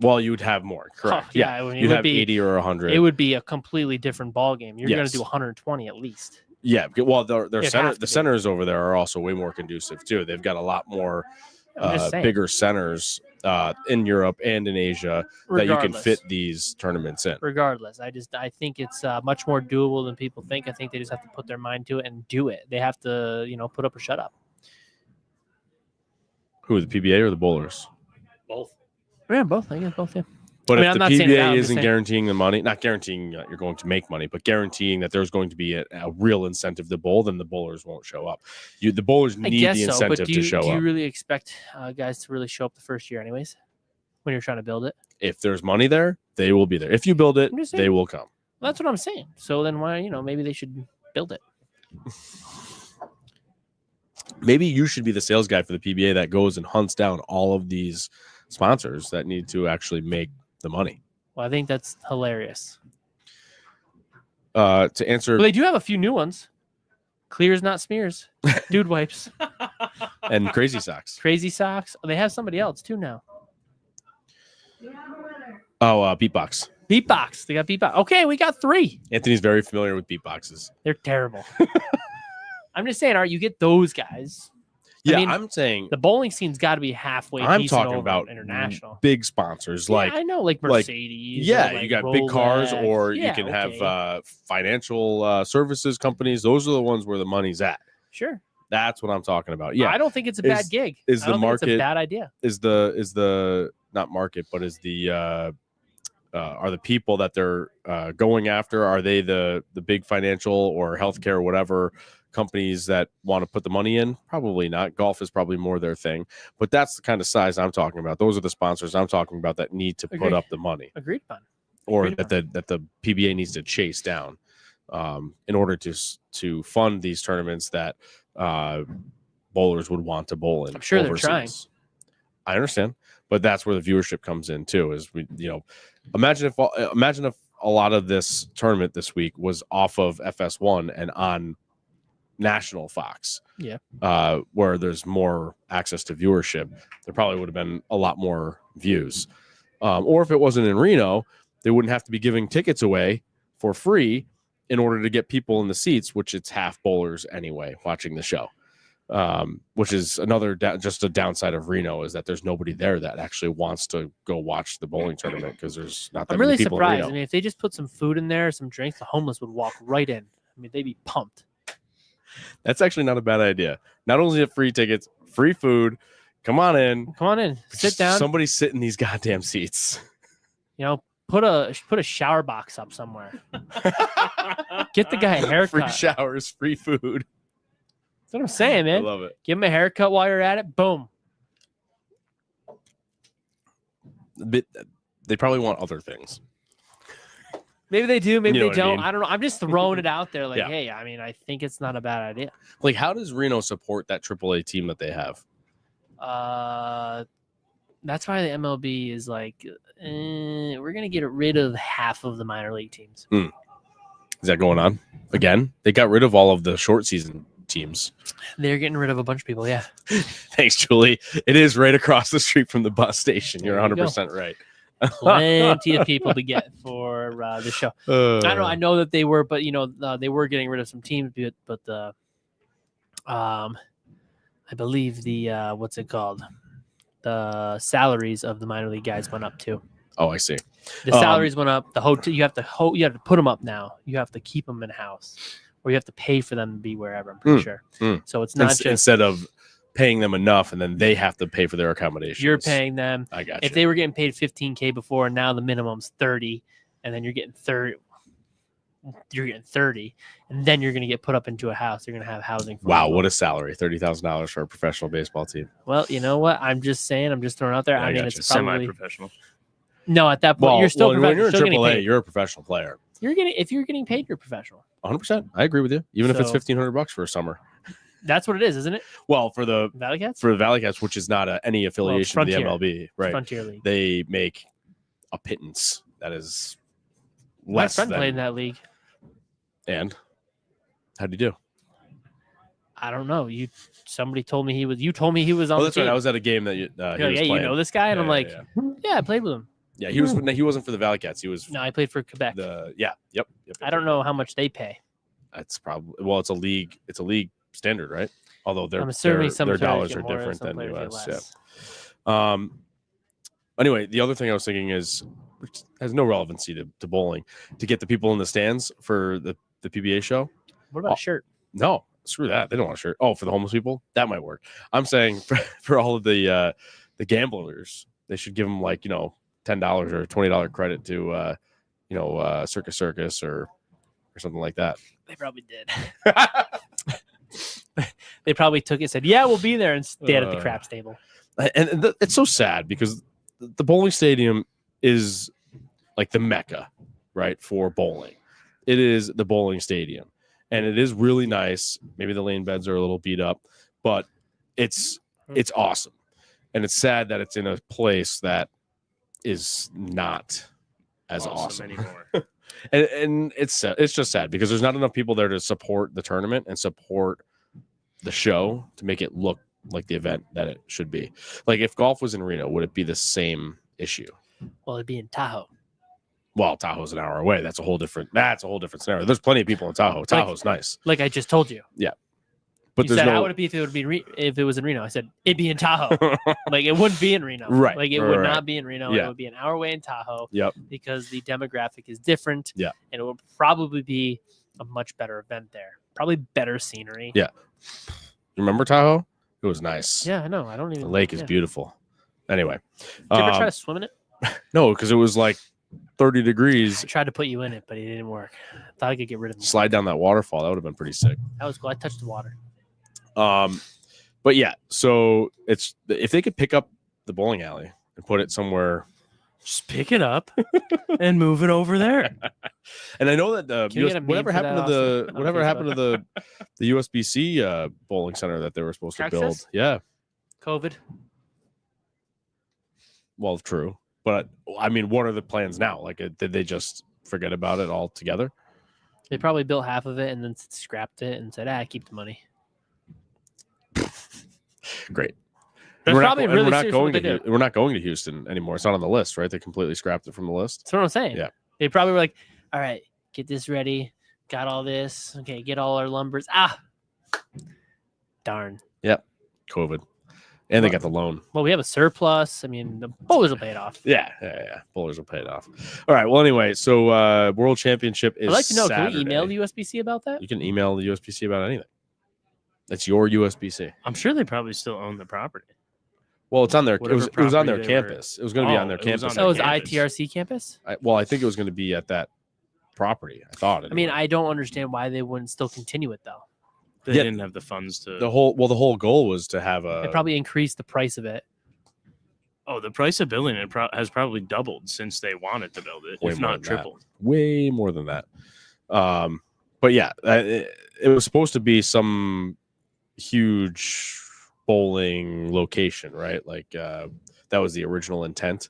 Well, you would have more, correct? Oh, yeah, I mean, it you'd would have be- 80 or 100. It would be a completely different ball game. You're going Yes. to do 120 at least. Yeah, well, their It'd center, have to the be. centers over there are also way more conducive too. They've got a lot more I'm just saying. bigger centers in Europe and in Asia that you can fit these tournaments in. Regardless, I think it's much more doable than people think. I think they just have to put their mind to it and do it. They have to, put up or shut up. Who, the PBA or the bowlers? Both. Yeah, both. I guess both. Yeah. But I mean, if I'm the not saying that, PBA I'm just isn't saying- guaranteeing the money, not guaranteeing you're going to make money, but guaranteeing that there's going to be a real incentive to bowl, then the bowlers won't show up. The bowlers I need guess the so, incentive but to show do you up. really expect guys to really show up the first year, anyways? When you're trying to build it, If there's money there, they will be there. If you build it, I'm just saying. they will come. That's what I'm saying. So then why, maybe they should build it. Maybe you should be the sales guy for the PBA that goes and hunts down all of these sponsors that need to actually make the money. Well, I think that's hilarious. To answer, Well, they do have a few new ones. Clears, not smears. Dude wipes. and Crazy Socks. Crazy socks. They have somebody else too now. Oh, beatbox. Beatbox. They got beatbox. Okay, we got 3. Anthony's very familiar with beatboxes. They're terrible. I'm just saying, Art, you get those guys. Yeah, mean, I'm saying The bowling scene's got to be halfway. I'm decent talking over about international. big sponsors Yeah, like I know, like Mercedes. or yeah, like you got big cars, Rolex. or you Yeah, can okay. have financial services companies. Those are the ones where the money's at. Sure. That's what I'm talking about. Yeah, I don't think it's a bad gig. is I the don't think it's market- a bad idea. is the not market, but is the are the people that they're going after? Are they the big financial or healthcare or whatever companies that want to put the money in? Probably not. Golf is probably more their thing, but that's the kind of size I'm talking about. Those are the sponsors I'm talking about that need to put Agreed. up the money, Agreed upon. or Agreed that the PBA needs to chase down in order to fund these tournaments that bowlers would want to bowl in. I'm sure they're trying. I understand, but that's where the viewership comes in too. Is imagine if a lot of this tournament this week was off of FS1 and on national Fox, where there's more access to viewership, there probably would have been a lot more views. Or if it wasn't in Reno, they wouldn't have to be giving tickets away for free in order to get people in the seats, which it's half bowlers anyway watching the show. Which is another just a downside of Reno, is that there's nobody there that actually wants to go watch the bowling tournament because there's not that I'm many really people in surprised. Reno. I mean, if they just put some food in there, some drinks, the homeless would walk right in. I mean, they'd be pumped. That's actually not a bad idea. Not only is it free tickets, free food. Come on in. Come on in, sit down. Somebody sit in these goddamn seats. Put a shower box up somewhere. Get the guy a haircut. Free showers, free food. That's what I'm saying, I man. love it. Give him a haircut while you're at it. Boom. But they probably want other things. Maybe they do. Maybe You know they what I don't. mean? I don't know. I'm just throwing it out there. Like, Yeah. hey, I mean, I think it's not a bad idea. Like, how does Reno support that AAA team that they have? That's why the MLB is like, we're gonna get rid of half of the minor league teams. Is that going on again? They got rid of all of the short season teams. They're getting rid of a bunch of people. Yeah. Thanks, Julie. It is right across the street from the bus station. You're There you go. 100% right. Plenty of people to get for the show. I know that they were, but they were getting rid of some teams, but the I believe the what's it called? The salaries of the minor league guys went up too. Oh, I see. The salaries went up. The hotel you have to put them up now. You have to keep them in house, or you have to pay for them to be wherever. I'm pretty sure. So it's not just Instead of paying them enough and then they have to pay for their accommodations. you're paying them. I got If you. they were getting paid $15K before, and now the minimum's 30, and then you're getting 30. You're getting 30, and then you're going to get put up into a house. You're going to have housing. For Wow, them. what a salary. $30,000 for a professional baseball team. Well, you know what? I'm just saying. I'm just throwing it out there. Yeah, I I mean, got it's probably Semi-professional. no. At that point, you're still when professional. you're in still getting AAA, paid. you're a professional player. If you're getting paid, you're professional. 100%. I agree with you. Even if it's So- $1,500 for a summer. That's what it is, isn't it? Well, for the Valley Cats, Valley Cats, which is not any affiliation with the Frontier. MLB, right? Frontier League. They make a pittance that is My less friend than. played in that league. And how'd you do? I don't know. Somebody told me he was. You told me he was on. Oh, the that's right. team. I was at a game that he You're was like, hey, playing. you know this guy? And I'm like, yeah. yeah, I played with him. Yeah, he wasn't for the Valley Cats. He was No, I played for Quebec. Yep. I don't know how much they pay. That's probably it's a league standard, right? Although their assuming some players dollars get are more, different some than players get US. less. Yeah. Anyway, the other thing I was thinking is, which has no relevancy to bowling, to get the people in the stands for the PBA show. What about a shirt? No, screw that. They don't want a shirt. Oh, for the homeless people, that might work. I'm saying for all of the gamblers, they should give them like $10 or $20 credit to Circus or something like that. They probably did. They probably took it and said, yeah, we'll be there, and stayed at the craps table. And it's so sad because the bowling stadium is like the mecca, right, for bowling. It is the bowling stadium, and it is really nice. Maybe the lane beds are a little beat up, but it's awesome. And it's sad that it's in a place that is not as awesome anymore. and it's just sad because there's not enough people there to support the tournament and support the show to make it look like the event that it should be. Like if golf was in Reno, would it be the same issue? Well, it'd be in Tahoe. Well, Tahoe's an hour away. That's a whole different scenario. There's plenty of people in Tahoe. Tahoe's nice. Like I just told you. Yeah. But you said, how would it be if it was in Reno? I said it'd be in Tahoe. Like it wouldn't be in Reno. Right. Like it would not be in Reno. Yeah. It would be an hour away in Tahoe. Yep. Because the demographic is different. Yeah. And it would probably be a much better event there. Probably better scenery. Yeah. Remember Tahoe? It was nice. Yeah, I know. I don't even. The lake is beautiful. Anyway. Did you ever try to swim in it? No, because it was like 30 degrees. I tried to put you in it, but it didn't work. I thought I could get rid of it. Slide down that waterfall. That would have been pretty sick. That was cool. I touched the water. But yeah, so it's if they could pick up the bowling alley and put it somewhere, just pick it up and move it over there. And I know that Can we get a meme whatever for happened that, to Austin? whatever happened to the USBC bowling center that they were supposed to build. Access? Yeah, COVID. well, true, but I mean, what are the plans now? Like, did they just forget about it altogether? They probably built half of it and then scrapped it and said, keep the money. Great. That's We're probably not, really we're not serious going what they to do. we're not going to Houston anymore. It's not on the list, right? They completely scrapped it from the list. That's what I'm saying. Yeah. They probably were like, all right, get this ready. Got all this. Okay, get all our lumbers. Darn. Yep. COVID. And they got the loan. Well, we have a surplus. I mean, the bowlers will pay it off. Yeah. Bowlers will pay it off. All right. Well, anyway, so World Championship is I'd like to know, Saturday. can we email the USBC about that? You can email the USBC about anything. That's your USBC. I'm sure they probably still own the property. Well, it's on their. It Whatever was on their property they were- campus. It was going to be on their Oh, it was campus. on That was their campus. ITRC campus? I think it was going to be at that property. I thought. I mean, anyway. I don't understand why they wouldn't still continue it, though. They Yeah. didn't have the funds to. the whole goal was to have a. They probably increased the price of it. Oh, the price of building it has probably doubled since they wanted to build it, Way if more not than that. tripled. way more than that. But yeah, it was supposed to be some huge bowling location, right? Like that was the original intent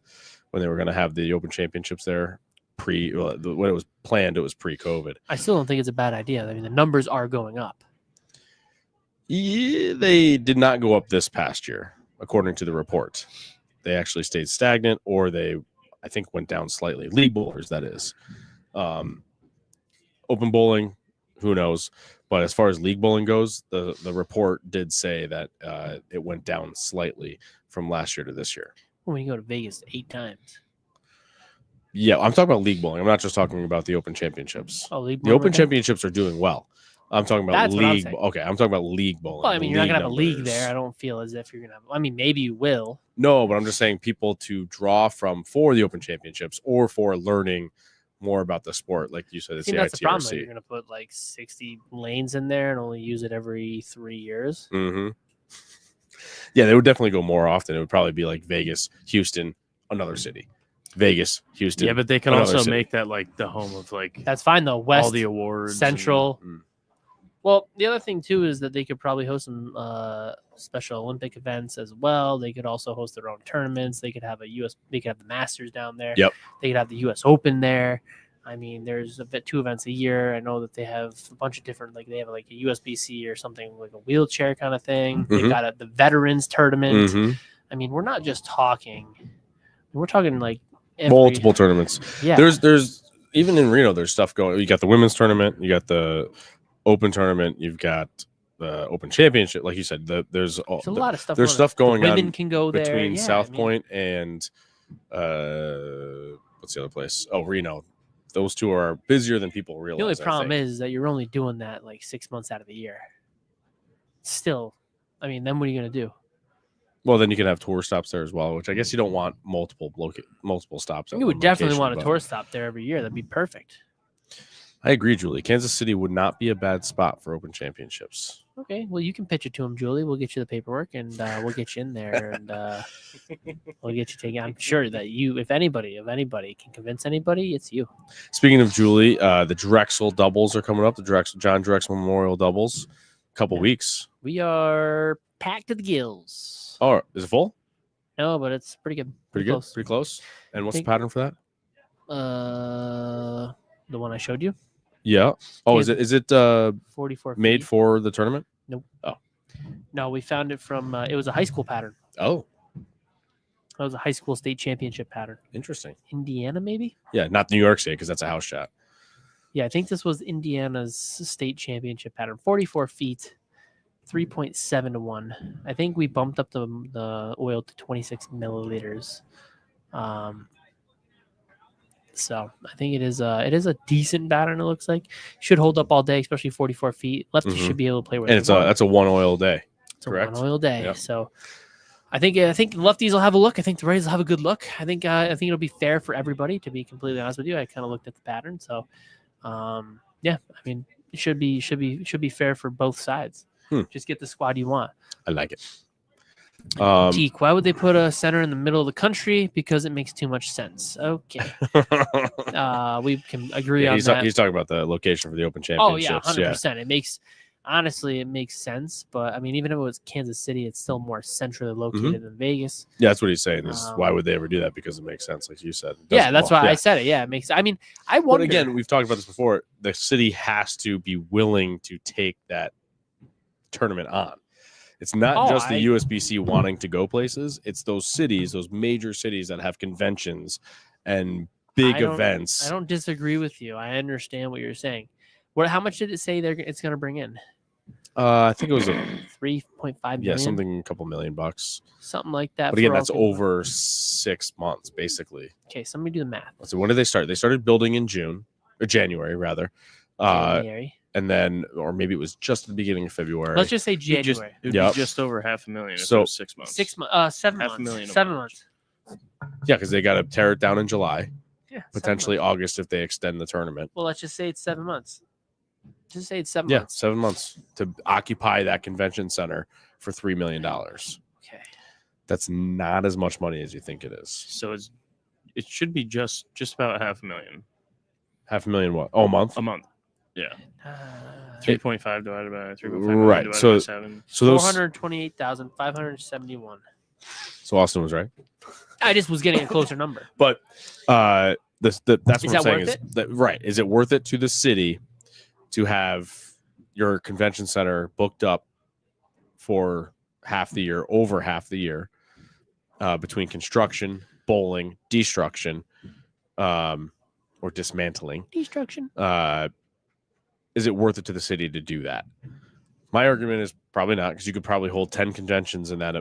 when they were going to have the Open Championships there. When it was planned, it was pre-COVID. I still don't think it's a bad idea. I mean, the numbers are going up. Yeah, they did not go up this past year, according to the report. They actually stayed stagnant, or they, I think, went down slightly. League bowlers, that is. Open bowling, who knows? But as far as league bowling goes, the report did say that it went down slightly from last year to this year. When you go to Vegas 8 times. Yeah, I'm talking about league bowling. I'm not just talking about the Open Championships. Oh, league The Open bowling? Championships are doing well. I'm talking about That's what I'm league. saying. Okay, I'm talking about league bowling. Well, I mean, you're not league going to have a league numbers. there. I don't feel as if you're going to have. I mean, maybe you will. No, but I'm just saying people to draw from for the Open Championships or for learning more about the sport. Like you said, it's See, the that's the problem. Though. ITRC. You're going to put like 60 lanes in there and only use it every 3 years. Mm-hmm. Yeah, they would definitely go more often. It would probably be like Vegas, Houston, another city. Vegas, Houston. Yeah, but they can another also city. make that like the home of like That's fine, though. West, all the awards. Central. Mm. Well, the other thing, too, is that they could probably host some Special Olympic events as well. They could also host their own tournaments. They could have They could have the Masters down there. Yep. They could have the U.S. Open there. I mean, there's 2 events a year. I know that they have a bunch of different, like they have like a USBC or something like a wheelchair kind of thing. They Mhm. got the Veterans Tournament. Mhm. I mean, we're not just talking. We're talking like multiple tournaments. Yeah. There's even in Reno, there's stuff going. You got the women's tournament, you got the open tournament, you've got the open championship. Like you said, there's a lot of stuff. There's stuff going women on can go there. between Yeah, South Point and what's the other place? Oh, Reno. Those two are busier than people realize. the only problem is that you're only doing that like 6 months out of the year. Still, I mean, then what are you going to do? Well, then you can have tour stops there as well, which I guess you don't want multiple stops. You would definitely want a tour stop there every year. That'd be perfect. I agree, Julie. Kansas City would not be a bad spot for open championships. Okay, well, you can pitch it to him, Julie. We'll get you the paperwork, and we'll get you in there, and we'll get you taken. I'm sure that if anybody can convince anybody, it's you. Speaking of Julie, the Drexel doubles are coming up. The John Drexel Memorial doubles, couple weeks. We are packed to the gills. Oh, is it full? No, but it's pretty good. Pretty good. Close. Pretty close. And what's the pattern for that? The one I showed you. Yeah. Oh, is it 44 made feet. for the tournament? Nope. Oh. No, we found it from it was a high school pattern. Oh, It was a high school state championship pattern. interesting. Indiana, maybe? Yeah, not New York State because that's a house shot. Yeah, I think this was Indiana's state championship pattern. 44 feet, 3.7 to 1. I think we bumped up the oil to 26 milliliters. So I think it is a decent pattern. It looks like should hold up all day, especially 44 feet. Lefty should be able to play with. And that's a one oil day. It's correct? a one oil day. Yep. So I think lefties will have a look. I think the righties will have a good look. I think it'll be fair for everybody. To be completely honest with you, I kind of looked at the pattern. So yeah, I mean it should be fair for both sides. Just get the squad you want. I like it. Teak, why would they put a center in the middle of the country? Because it makes too much sense. Okay. We can agree on that. He's talking about the location for the Open Oh, Championships. yeah, 100%. It makes sense. But, I mean, even if it was Kansas City, it's still more centrally located than Vegas. Yeah, that's what he's saying. Is why would they ever do that? Because it makes sense, like you said. Yeah, that's why I said it. Yeah, it makes – I mean, I wonder – But again, we've talked about this before. The city has to be willing to take that tournament on. It's not just the USBC wanting to go places. It's those cities, those major cities that have conventions and big events. I don't disagree with you. I understand what you're saying. How much did it say it's going to bring in? I think it was 3.5 million. Yeah, something a couple $1,000,000. Something like that. But again, that's over 6 months, basically. Okay, so let me do the math. So when did they start? They started building in January, rather. January. And then, or maybe it was just the beginning of February. Let's just say January. It would be just over $500,000. So 6 months. 6 months. 7 $500,000 months. a 7 month. months. Yeah, because they got to tear it down in July, Yeah. potentially August if they extend the tournament. Well, let's just say it's 7 months. Just say it's 7 Yeah, months. 7 months to occupy that convention center for $3 million. Okay. That's not as much money as you think it is. So it should be just about $500,000 $500,000 what? Oh, a month? a month. Yeah. 3.5 divided by 3.5 Right, divided so- by 7. So those. 428,571. So Austin was right. I just was getting a closer number. But that's what Is I'm that saying worth is it? that right. Is it worth it to the city to have your convention center booked up for half the year, over half the year, between construction, bowling, destruction, or dismantling? Destruction. Is it worth it to the city to do that? My argument is probably not, because you could probably hold 10 conventions in that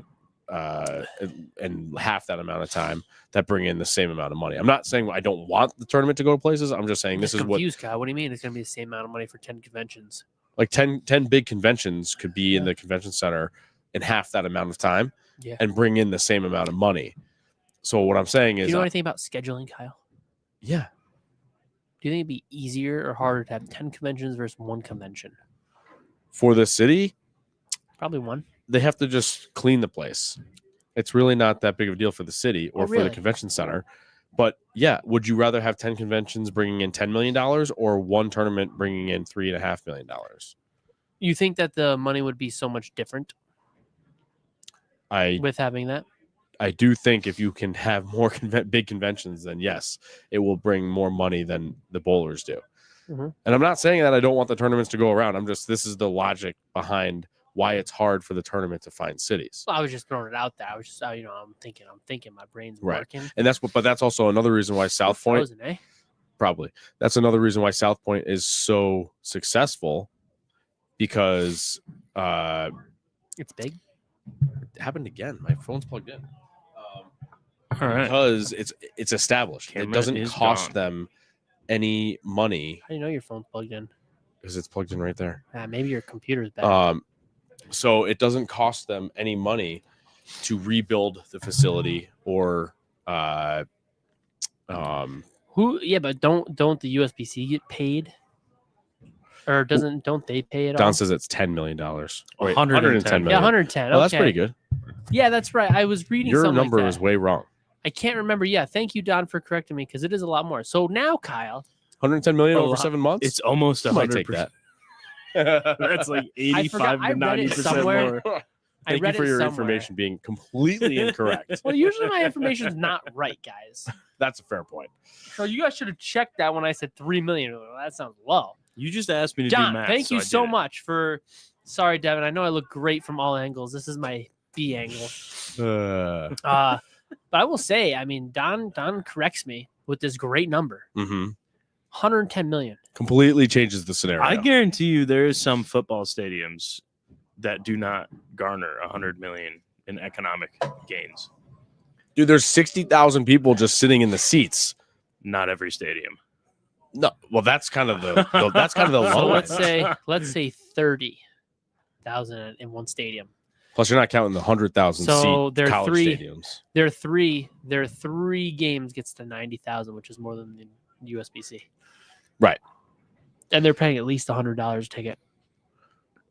in half that amount of time that bring in the same amount of money. I'm not saying I don't want the tournament to go places. I'm just saying this is confused, Kyle. What do you mean it's going to be the same amount of money for 10 conventions? like 10 big conventions could be in the convention center in half that amount of time and bring in the same amount of money. So what I'm saying is, do you know anything about scheduling, Kyle? Yeah. Do you think it'd be easier or harder to have 10 conventions versus one convention? For the city, Probably one. they have to just clean the place. It's really not that big of a deal for the city or for really? the convention center. But yeah, would you rather have 10 conventions bringing in $10 million or one tournament bringing in $3.5 million? You think that the money would be so much different with having that? I do think if you can have more big conventions, then yes, it will bring more money than the bowlers do. Mhm. And I'm not saying that I don't want the tournaments to go around. This is the logic behind why it's hard for the tournament to find cities. Well, I was just throwing it out there. I was just, I'm thinking, my brain's Right. working. And that's also another reason why South Point, Frozen, eh? probably, that's another reason why South Point is so successful, because It's big. it happened again. My phone's plugged in. All right. Because it's established. Camera It doesn't is cost gone. them any money How do you know your phone's plugged in? because it's plugged in right there. Maybe your computer's better. So it doesn't cost them any money to rebuild the facility or Who? Yeah, but don't the USBC get paid? Or don't they pay it Don all? says it's $10 million. Wait, 110 million. Yeah, 110. Oh, that's okay. pretty good. Yeah, that's right. I was reading Your something number like that. is way wrong. I can't remember. Yeah, thank you, Don, for correcting me because it is a lot more. So now, Kyle, 110 million A over lot. 7 months. It's almost I might take 100%. that. That's like I 85 forgot- I to read it 90% somewhere. more. I Thank you read for it your somewhere. information being completely incorrect. Well, usually my information's not right, guys. That's a fair point. So you guys should have checked that when I said 3 million. Well, that sounds low. You just asked me to do John, math. thank you I so did it. much for. Sorry, Devin. I know I look great from all angles. This is my B angle. But I will say, I mean, Don corrects me with this great number, Mm-hmm. 110 million. Completely changes the scenario. I guarantee you there is some football stadiums that do not garner 100 million in economic gains. Dude, there's 60,000 people just sitting in the seats. Not every stadium. No, well, that's kind of the that's kind of the So low let's end. say 30,000 in one stadium. Plus, you're not counting the 100,000 So seat there are college three- stadiums. There are three games gets to 90,000, which is more than the USBC. Right. And they're paying at least $100 a ticket.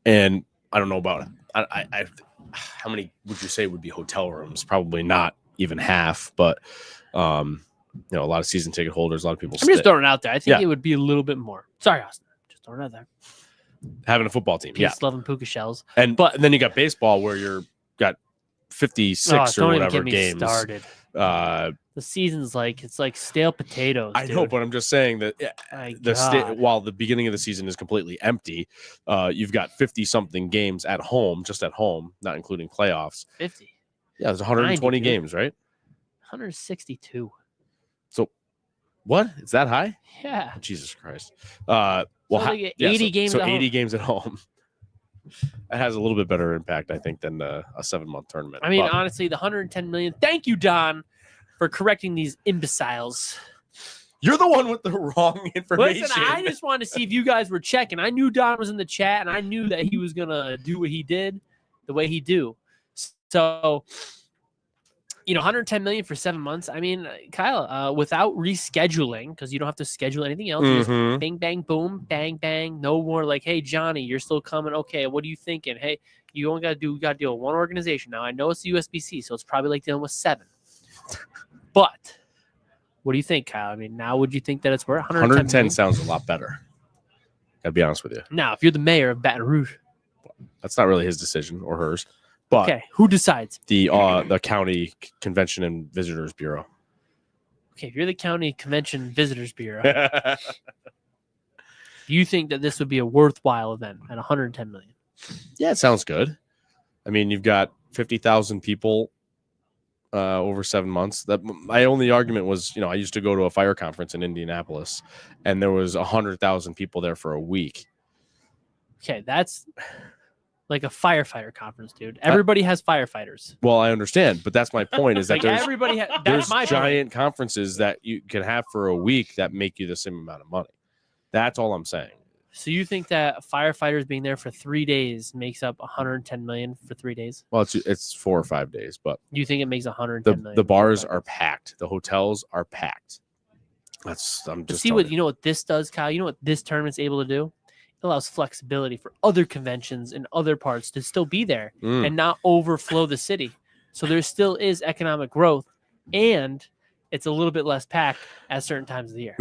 And I don't know about I how many would you say would be hotel rooms? Probably not even half, but a lot of season ticket holders, a lot of people I'm just throwing it out there. I think Yeah. it would be a little bit more. Sorry, Austin. Just throwing it out there. having a football team. Peace, Yeah. love, and puka shells. And then you got baseball where you're got 56 or don't even whatever get me games. started. The season's it's like stale potatoes. I know, dude. but I'm just saying that My the God. while the beginning of the season is completely empty, you've got 50 something games at home, just at home, not including playoffs. 50. Yeah, there's 120 dude. games, right? 162. So what? Is that high? Yeah. Jesus Christ. Well, they get 80 games So at 80 home. games at home. That has a little bit better impact, I think, than a 7-month tournament. I mean, But honestly, the 110 million. Thank you, Don, for correcting these imbeciles. you're the one with the wrong information. Listen, I just wanted to see if you guys were checking. I knew Don was in the chat, and I knew that he was gonna do what he did, the way he do. So, 110 million for 7 months. I mean, Kyle, without rescheduling, because you don't have to schedule anything else. You just Mhm. bing, bang, boom, bang, bang. No more like, hey, Johnny, you're still coming. Okay, what are you thinking? Hey, you only got to deal with one organization. Now, I know it's the USBC, so it's probably like dealing with 7. But what do you think, Kyle? I mean, now would you think that it's worth 110 million? sounds a lot better. Gotta be honest with you. Now, if you're the mayor of Baton Rouge, That's not really his decision or hers. But okay, who decides? the county convention and visitors bureau. Okay, if you're the county convention visitors bureau, do you think that this would be a worthwhile event at 110 million? Yeah, it sounds good. I mean, you've got 50,000 people over 7 months. That my only argument was, I used to go to a fire conference in Indianapolis, and there was 100,000 people there for a week. Okay, that's like a firefighter conference, dude. Everybody has firefighters. Well, I understand, but that's my point. Is that Like there's everybody has. there's That's my point. giant conferences that you can have for a week that make you the same amount of money. That's all I'm saying. So you think that firefighters being there for 3 days makes up 110 million for 3 days? Well, it's 4 or 5 days, but You think it makes 110 million? the bars for are packed. The hotels are packed. I'm But just see telling what you know what this does, Kyle. You know what this tournament's able to do? It allows flexibility for other conventions in other parts to still be there and not overflow the city. So there still is economic growth, and it's a little bit less packed at certain times of the year.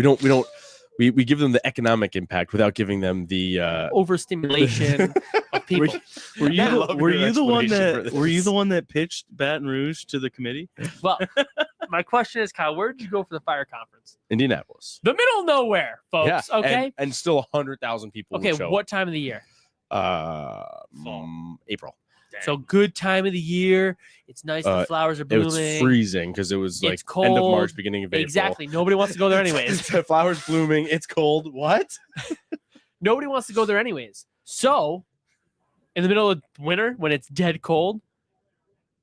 We give them the economic impact without giving them the Overstimulation of people. Were you I love were your you the one explanation that for were you this. the one that pitched Baton Rouge to the committee? Well, my question is, Kyle, where did you go for the fire conference? Indianapolis. The middle of nowhere, folks. Yeah, Okay. and still 100,000 people. Okay. would show What up. time of the year? April. So good time of the year. It's nice. The flowers are It blooming. was freezing because it was like It's cold. end of March, beginning of April. Exactly. Nobody wants to go there anyways. The flowers blooming. It's cold. What? Nobody wants to go there anyways. So, in the middle of winter, when it's dead cold.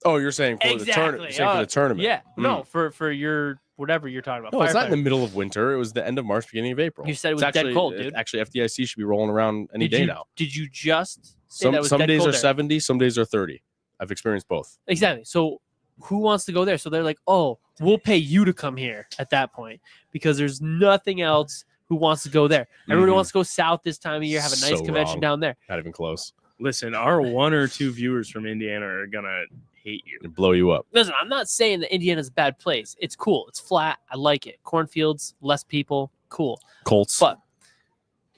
Oh, you're saying for the tournament? You're saying for the tournament? Yeah. No, for your whatever you're talking about. No, it's not in the middle of winter. It was the end of March, beginning of April. You said it was actually, dead cold, dude. Actually, FDIC should be rolling around any day now. Did you just say that was some dead days cold are there? 70, some days are 30. I've experienced both. Exactly. So who wants to go there? So they're like, oh, we'll pay you to come here at that point because there's nothing else who wants to go there. Everybody wants to go south this time of year, have a nice convention down there. Not even close. Listen, our 1 or 2 viewers from Indiana are gonna hate you. It'd blow you up. Listen, I'm not saying that Indiana's a bad place. It's cool. It's flat. I like it. Cornfields, less people, cool. Colts. But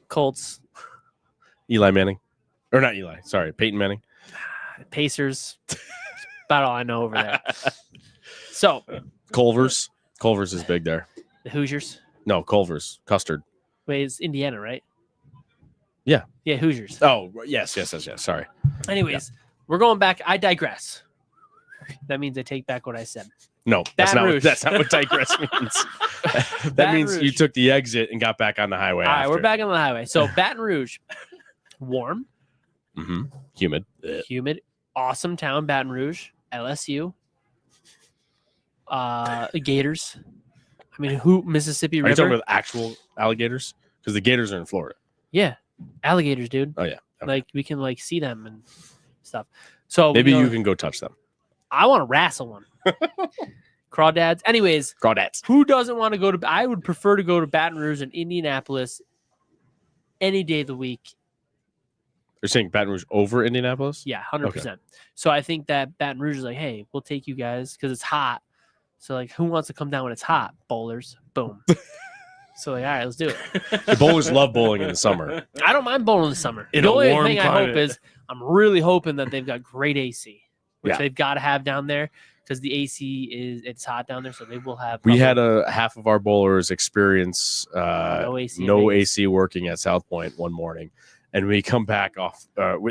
Colts, Eli Manning. Or not Eli. Sorry, Peyton Manning. Pacers. About all I know over there. So Culver's. Culver's is big there. the Hoosiers. No, Culver's. Custard. Wait, it's Indiana, right? Yeah. Yeah, Hoosiers. Oh, yes. Sorry. Anyways, we're going back. I digress. That means I take back what I said. No, that's Baton not Rouge. that's not what digress means. That Baton means you Rouge. took the exit and got back on the highway. All right, after. we're back on the highway. So Baton Rouge, warm, Humid. humid, awesome town. Baton Rouge, LSU, Gators. I mean, Mississippi Are you River? talking about actual alligators? Because the gators are in Florida. Yeah, alligators, dude. Oh yeah. Okay. Like we can like see them and stuff. So Maybe you can go touch them. I want to wrestle one. Crawdads. Anyways, Crawdads. who doesn't want to go to? I would prefer to go to Baton Rouge and Indianapolis any day of the week. You're saying Baton Rouge over Indianapolis? Yeah, 100%. So I think that Baton Rouge is like, hey, we'll take you guys because it's hot. So like, who wants to come down when it's hot? Bowlers. Boom. So like, all right, let's do it. The bowlers love bowling in the summer. I don't mind bowling in the summer. In the a only warm thing I hope climate. is I'm really hoping that they've got great AC, which Yeah. they've got to have down there because the AC it's hot down there, so they will have. We had half of our bowlers experience no AC. in no Vegas. AC working at South Point one morning, and we come back off.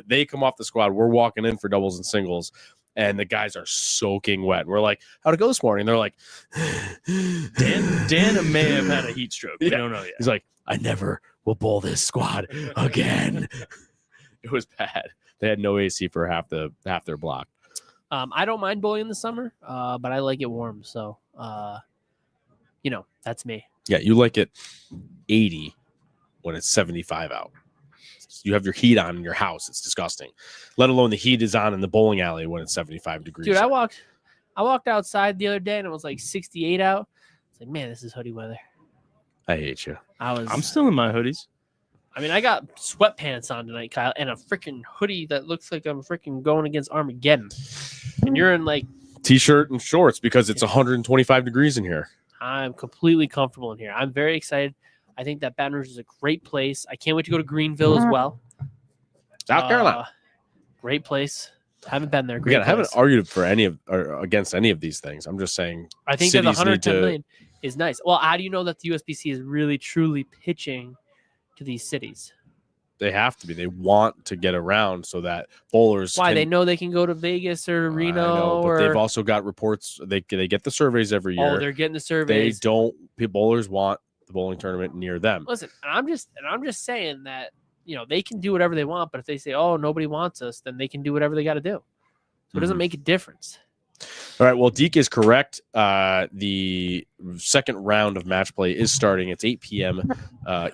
They come off the squad. We're walking in for doubles and singles, and the guys are soaking wet. We're like, "How'd it go this morning?" And they're like, Dan may have had a heat stroke. We Yeah. don't know yet. He's like, "I never will bowl this squad again." It was bad. They had no AC for half their block. I don't mind bowling in the summer, but I like it warm. So, that's me. Yeah, you like it 80 when it's 75 out. You have your heat on in your house. It's disgusting. Let alone the heat is on in the bowling alley when it's 75 degrees. Dude, I walked outside the other day and it was like 68 out. It's like, man, this is hoodie weather. I hate you. I'm still in my hoodies. I got sweatpants on tonight, Kyle, and a freaking hoodie that looks like I'm freaking going against Armageddon. And you're in like, T-shirt and shorts because it's 125 degrees in here. I'm completely comfortable in here. I'm very excited. I think that Baton Rouge is a great place. I can't wait to go to Greenville as well. South Carolina. Great place. Haven't been there. Again, I haven't place. argued for any of or against any of these things. I'm just saying I think that the cities need 110 to- million is nice. Well, how do you know that the USBC is really truly pitching to these cities? they have to be. They want to get around so that bowlers. Why? can, They know they can go to Vegas or Reno. I know, but or they've also got reports. They get the surveys every year. oh, they're getting the They surveys. don't. Bowlers want the bowling tournament near them. Listen, I'm just saying that they can do whatever they want, but if they say, "Oh, nobody wants us," then they can do whatever they got to do. So it doesn't make a difference. All right. Well, Deke is correct. The second round of match play is starting. It's 8 p.m.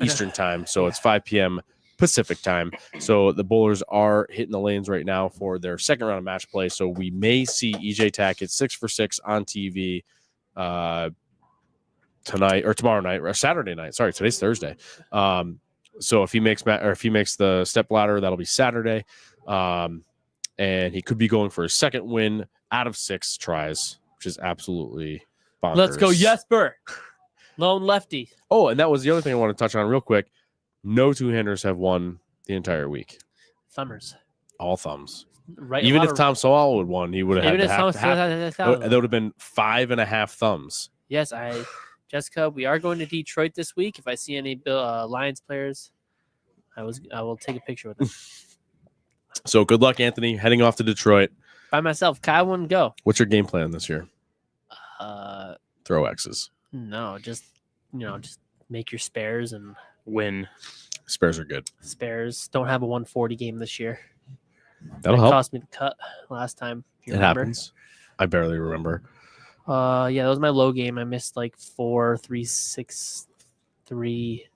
Eastern time, so it's 5 p.m. Pacific time. So the bowlers are hitting the lanes right now for their second round of match play. So we may see EJ Tackett 6 for 6 on TV tonight or tomorrow night or Saturday night. Sorry, today's Thursday. So if he makes the step ladder, that'll be Saturday. And he could be going for a second win out of 6 tries, which is absolutely bonkers. Let's go, Jesper, lone lefty. Oh, and that was the other thing I want to touch on real quick. No two-handers have won the entire week. Thumbers. All thumbs. Right. Even if Tom Sowell would won, he would have even had if to Tom have. Sowell- That would have been 5.5 thumbs. Yes, Jessica, we are going to Detroit this week. If I see any Lions players, I will take a picture with them. So good luck, Anthony, heading off to Detroit. By myself. Kyle wouldn't go. What's your game plan this year? Throw X's. No, just make your spares and Win. Spares are good. spares. Don't have a 140 game this year. That'll That help. cost me the cut last time. If you It remember. happens. I barely remember. Yeah, that was my low game. I missed like 4, 3, 6, 3,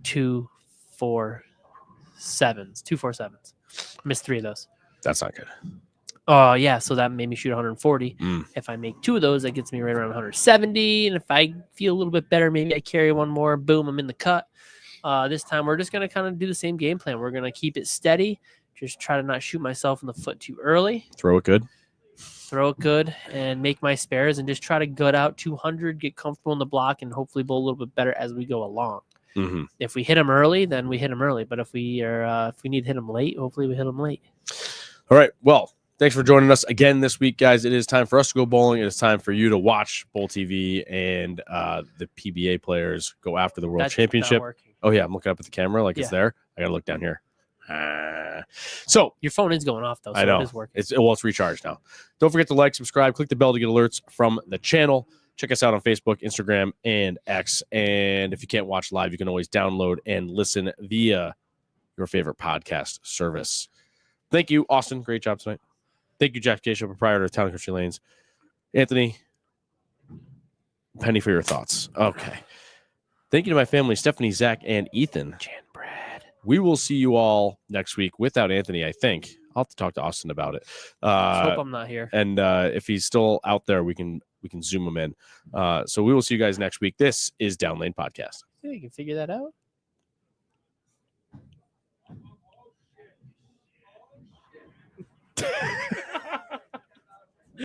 2, 4, 7s. 2, 4, 7s. Missed 3 of those. That's not good. Oh, yeah. So that made me shoot 140. Mm. If I make 2 of those, that gets me right around 170. And if I feel a little bit better, maybe I carry one more. Boom, I'm in the cut. This time, we're just going to kind of do the same game plan. We're going to keep it steady. Just try to not shoot myself in the foot too early. Throw it good. Throw it good and make my spares and just try to gut out 200, get comfortable in the block, and hopefully bowl a little bit better as we go along. Mm-hmm. If we hit them early, then we hit them early. But if we need to hit them late, hopefully we hit them late. All right. Well, thanks for joining us again this week, guys. It is time for us to go bowling. It is time for you to watch Bowl TV and the PBA players go after the World That's Championship. not working. Oh, yeah. I'm looking up at the camera like it's Yeah. there. I got to look down here. So Your phone is going off though, so I know it is working. it's recharged now. Don't forget to like, subscribe, click the bell to get alerts from the channel. Check us out on Facebook, Instagram, and X. And if you can't watch live, you can always download and listen via your favorite podcast service. Thank you, Austin. Great job tonight. Thank you, Jack Scaccia, proprietor of Town and Country Lanes. Anthony, Penny, for your thoughts. Okay. Thank you to my family, Stephanie, Zach, and Ethan. Jan Brad. We will see you all next week without Anthony, I think. I'll have to talk to Austin about it. Just hope I'm not here. And if he's still out there, we can zoom him in. So we will see you guys next week. This is Down Lane Podcast. Yeah, you can figure that out.